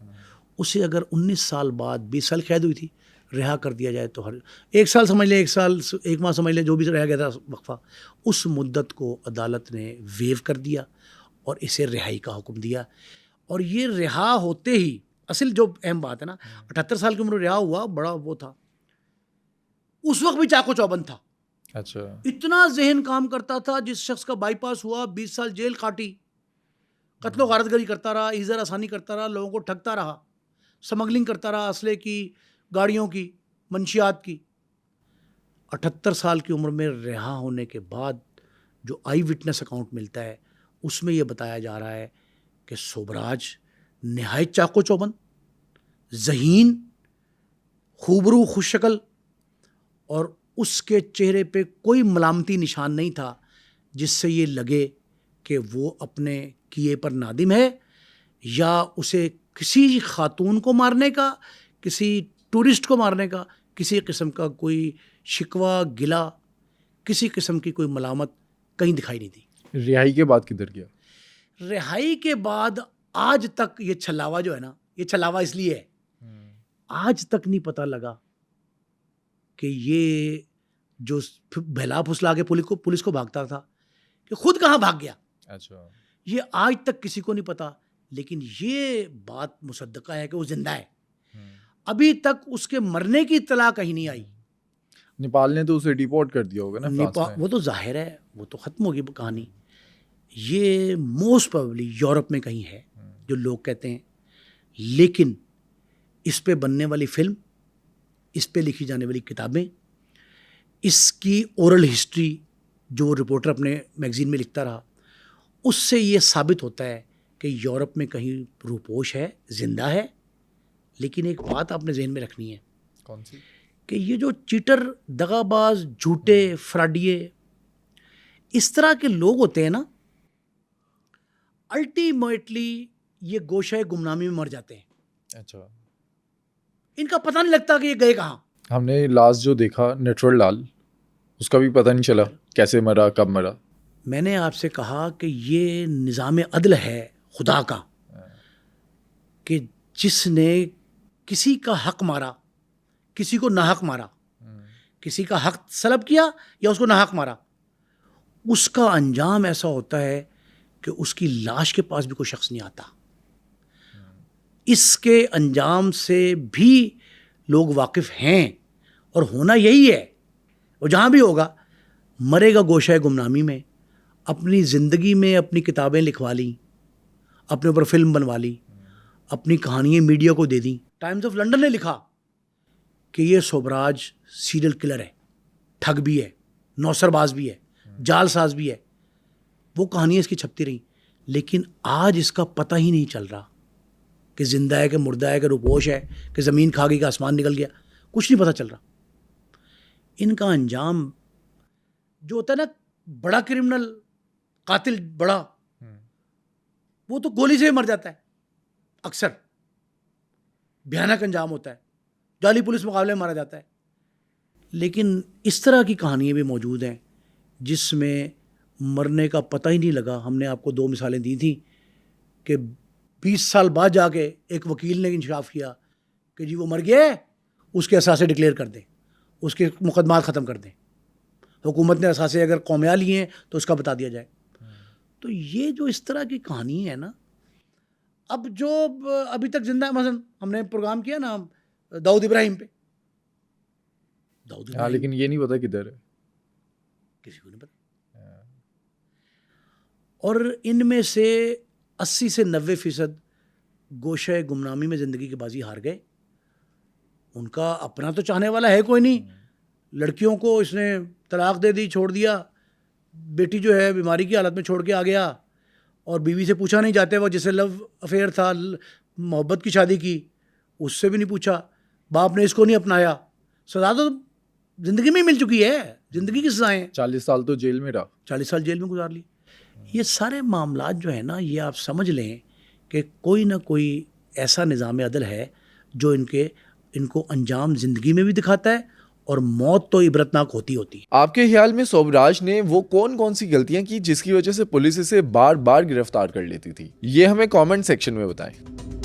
S2: उसे अगर 19 साल बाद 20 साल कैद हुई थी, रिहा कर दिया जाए तो हर 1 साल समझ लें, 1 साल 1 माह समझ लें, जो भी रह गया था वक्फा, उस मुद्दत को अदालत ने वेव कर दिया और इसे रिहाई का हुक्म दिया। और ये रिहा होते ही, असल जो अहम बात है ना, 78 साल की उम्र रिहा हुआ, बड़ा वो था। उस वक्त भी चाको चौबंद था।
S1: अच्छा,
S2: इतना जहन काम करता था। जिस शख्स का बाईपास हुआ, 20 साल जेल काटी, कत्लो गारतगरी करता रहा, ईज़र आसानी करता रहा, लोगों को ठगता रहा, स्मगलिंग करता रहा, असले की, गाड़ियों की, मंशियात की। 78 साल की उम्र में रिहा होने के बाद जो आई विटनेस अकाउंट मिलता है उसमें यह बताया जा रहा है कि सोबराज नहायत चाको चौबंद, ज़हीन, खूबरू खुशशक्ल, और उसके चेहरे पे कोई मलामती निशान नहीं था जिससे ये लगे कि वो अपने किए पर नादिम है, या उसे किसी खातून को मारने का, किसी टूरिस्ट को मारने का किसी किस्म का कोई शिकवा गिला, किसी किस्म की कोई मलामत कहीं दिखाई नहीं दी।
S1: रिहाई के बाद किधर गया?
S2: रिहाई के बाद आज तक ये छलावा जो है ना, ये छलावा इसलिए है, आज तक नहीं पता लगा कि ये जो बहला फुसला के पुलिस को भागता था कि खुद कहाँ भाग गया।
S1: अच्छा,
S2: ये आज तक किसी को नहीं पता। लेकिन ये बात मुसद्दका है कि वो जिंदा है। अभी तक उसके मरने की इत्तला कहीं नहीं आई।
S1: नेपाल ने तो उसे डिपोर्ट कर दिया होगा ना फ्रांस में।
S2: वो तो जाहिर है, वो तो ख़त्म होगी कहानी। ये मोस्ट प्रोबेबली यूरोप में कहीं है, जो लोग कहते हैं। लेकिन इस पे बनने वाली फिल्म, इस पे लिखी जाने वाली किताबें, इसकी ओरल हिस्ट्री जो रिपोर्टर अपने मैगज़ीन में लिखता रहा, उससे ये साबित होता है कि यूरोप में कहीं रूपोश है, ज़िंदा है। लेकिन एक बात आपने ज़हन में रखनी है।
S1: कौन सी?
S2: कि ये जो चीटर, दगाबाज, झूठे, फ्रॉडिये, इस तरह के लोग होते हैं ना, अल्टीमेटली ये गोशे गुमनामी में मर जाते हैं।
S1: अच्छा,
S2: इनका पता नहीं लगता कि ये गए कहाँ।
S1: हमने लास्ट जो देखा नेचुरल लाल, उसका भी पता नहीं चला कैसे मरा, कब मरा।
S2: मैंने आपसे कहा कि ये निज़ाम अदल है खुदा का, कि जिसने किसी का हक मारा, किसी को नाहक मारा, किसी का हक सलब किया या उसको नाहक मारा, उसका अंजाम ऐसा होता है कि उसकी लाश के पास भी कोई शख्स नहीं आता। इसके अंजाम से भी लोग वाकिफ़ हैं और होना यही है। और जहाँ भी होगा, मरेगा गोशाए गुमनामी में, अपनी ज़िंदगी में अपनी किताबें लिखवा ली, अपने ऊपर फिल्म बनवा ली, अपनी कहानियाँ मीडिया को दे दी। टाइम्स ऑफ लंदन ने लिखा कि ये सोबराज सीरियल किलर है, ठग भी है, नौसरबाज भी है, जालसाज भी है। वो कहानियाँ इसकी छपती रहीं, लेकिन आज इसका पता ही नहीं चल रहा कि जिंदा है कि मुर्दा है कि रुपोश है कि ज़मीन खा गई कि आसमान निकल गया, कुछ नहीं पता चल रहा। इनका अंजाम जो होता है ना, बड़ा क्रिमिनल, कातिल बड़ा, वो तो गोली से ही मर जाता है, अक्सर भयानक अंजाम होता है, जाली पुलिस मुकाबले में मारा जाता है। लेकिन इस तरह की कहानियाँ भी मौजूद हैं जिसमें मरने का पता ही नहीं लगा। हमने आपको 2 मिसालें दी थी कि 20 साल बाद जाके एक वकील ने इंसाफ किया कि जी वो मर गया है, उसके असासे डिक्लेयर कर दें, उसके मुकदमात ख़त्म कर दें। हुकूमत ने असासे अगर कौमिया लिए हैं तो उसका बता दिया जाए। तो ये जो इस तरह की कहानी है ना, अब जो अभी तक जिंदा है, मसलन हमने प्रोग्राम किया ना दाऊद इब्राहिम पे, दाऊद
S1: हाँ,
S2: इब्राहिम
S1: लेकिन ये नहीं पता किधर है,
S2: किसी को नहीं पता। और इनमें से 80 से 90% गोशे गुमनामी में ज़िंदगी की बाजी हार गए। उनका अपना तो चाहने वाला है कोई नहीं। लड़कियों को इसने तलाक दे दी, छोड़ दिया। बेटी जो है बीमारी की हालत में छोड़ के आ गया, और बीवी से पूछा नहीं जाते, वो जिससे लव अफेयर था, मोहब्बत की शादी की, उससे भी नहीं पूछा। बाप ने इसको नहीं अपनाया। सज़ा तो ज़िंदगी में ही मिल चुकी है, ज़िंदगी की सज़ाएँ हैं।
S1: 40 साल तो जेल में रहा।
S2: 40 साल जेल में गुजार ली। ये सारे मामलात जो है ना, ये आप समझ लें कि कोई ना कोई ऐसा निज़ाम अदल है जो इनको अंजाम ज़िंदगी में भी दिखाता है, और मौत तो इबरतनाक होती है।
S1: आपके ख्याल में सोबराज ने वो कौन कौन सी गलतियां की जिसकी वजह से पुलिस इसे बार बार गिरफ्तार कर लेती थी? ये हमें कमेंट सेक्शन में बताएं।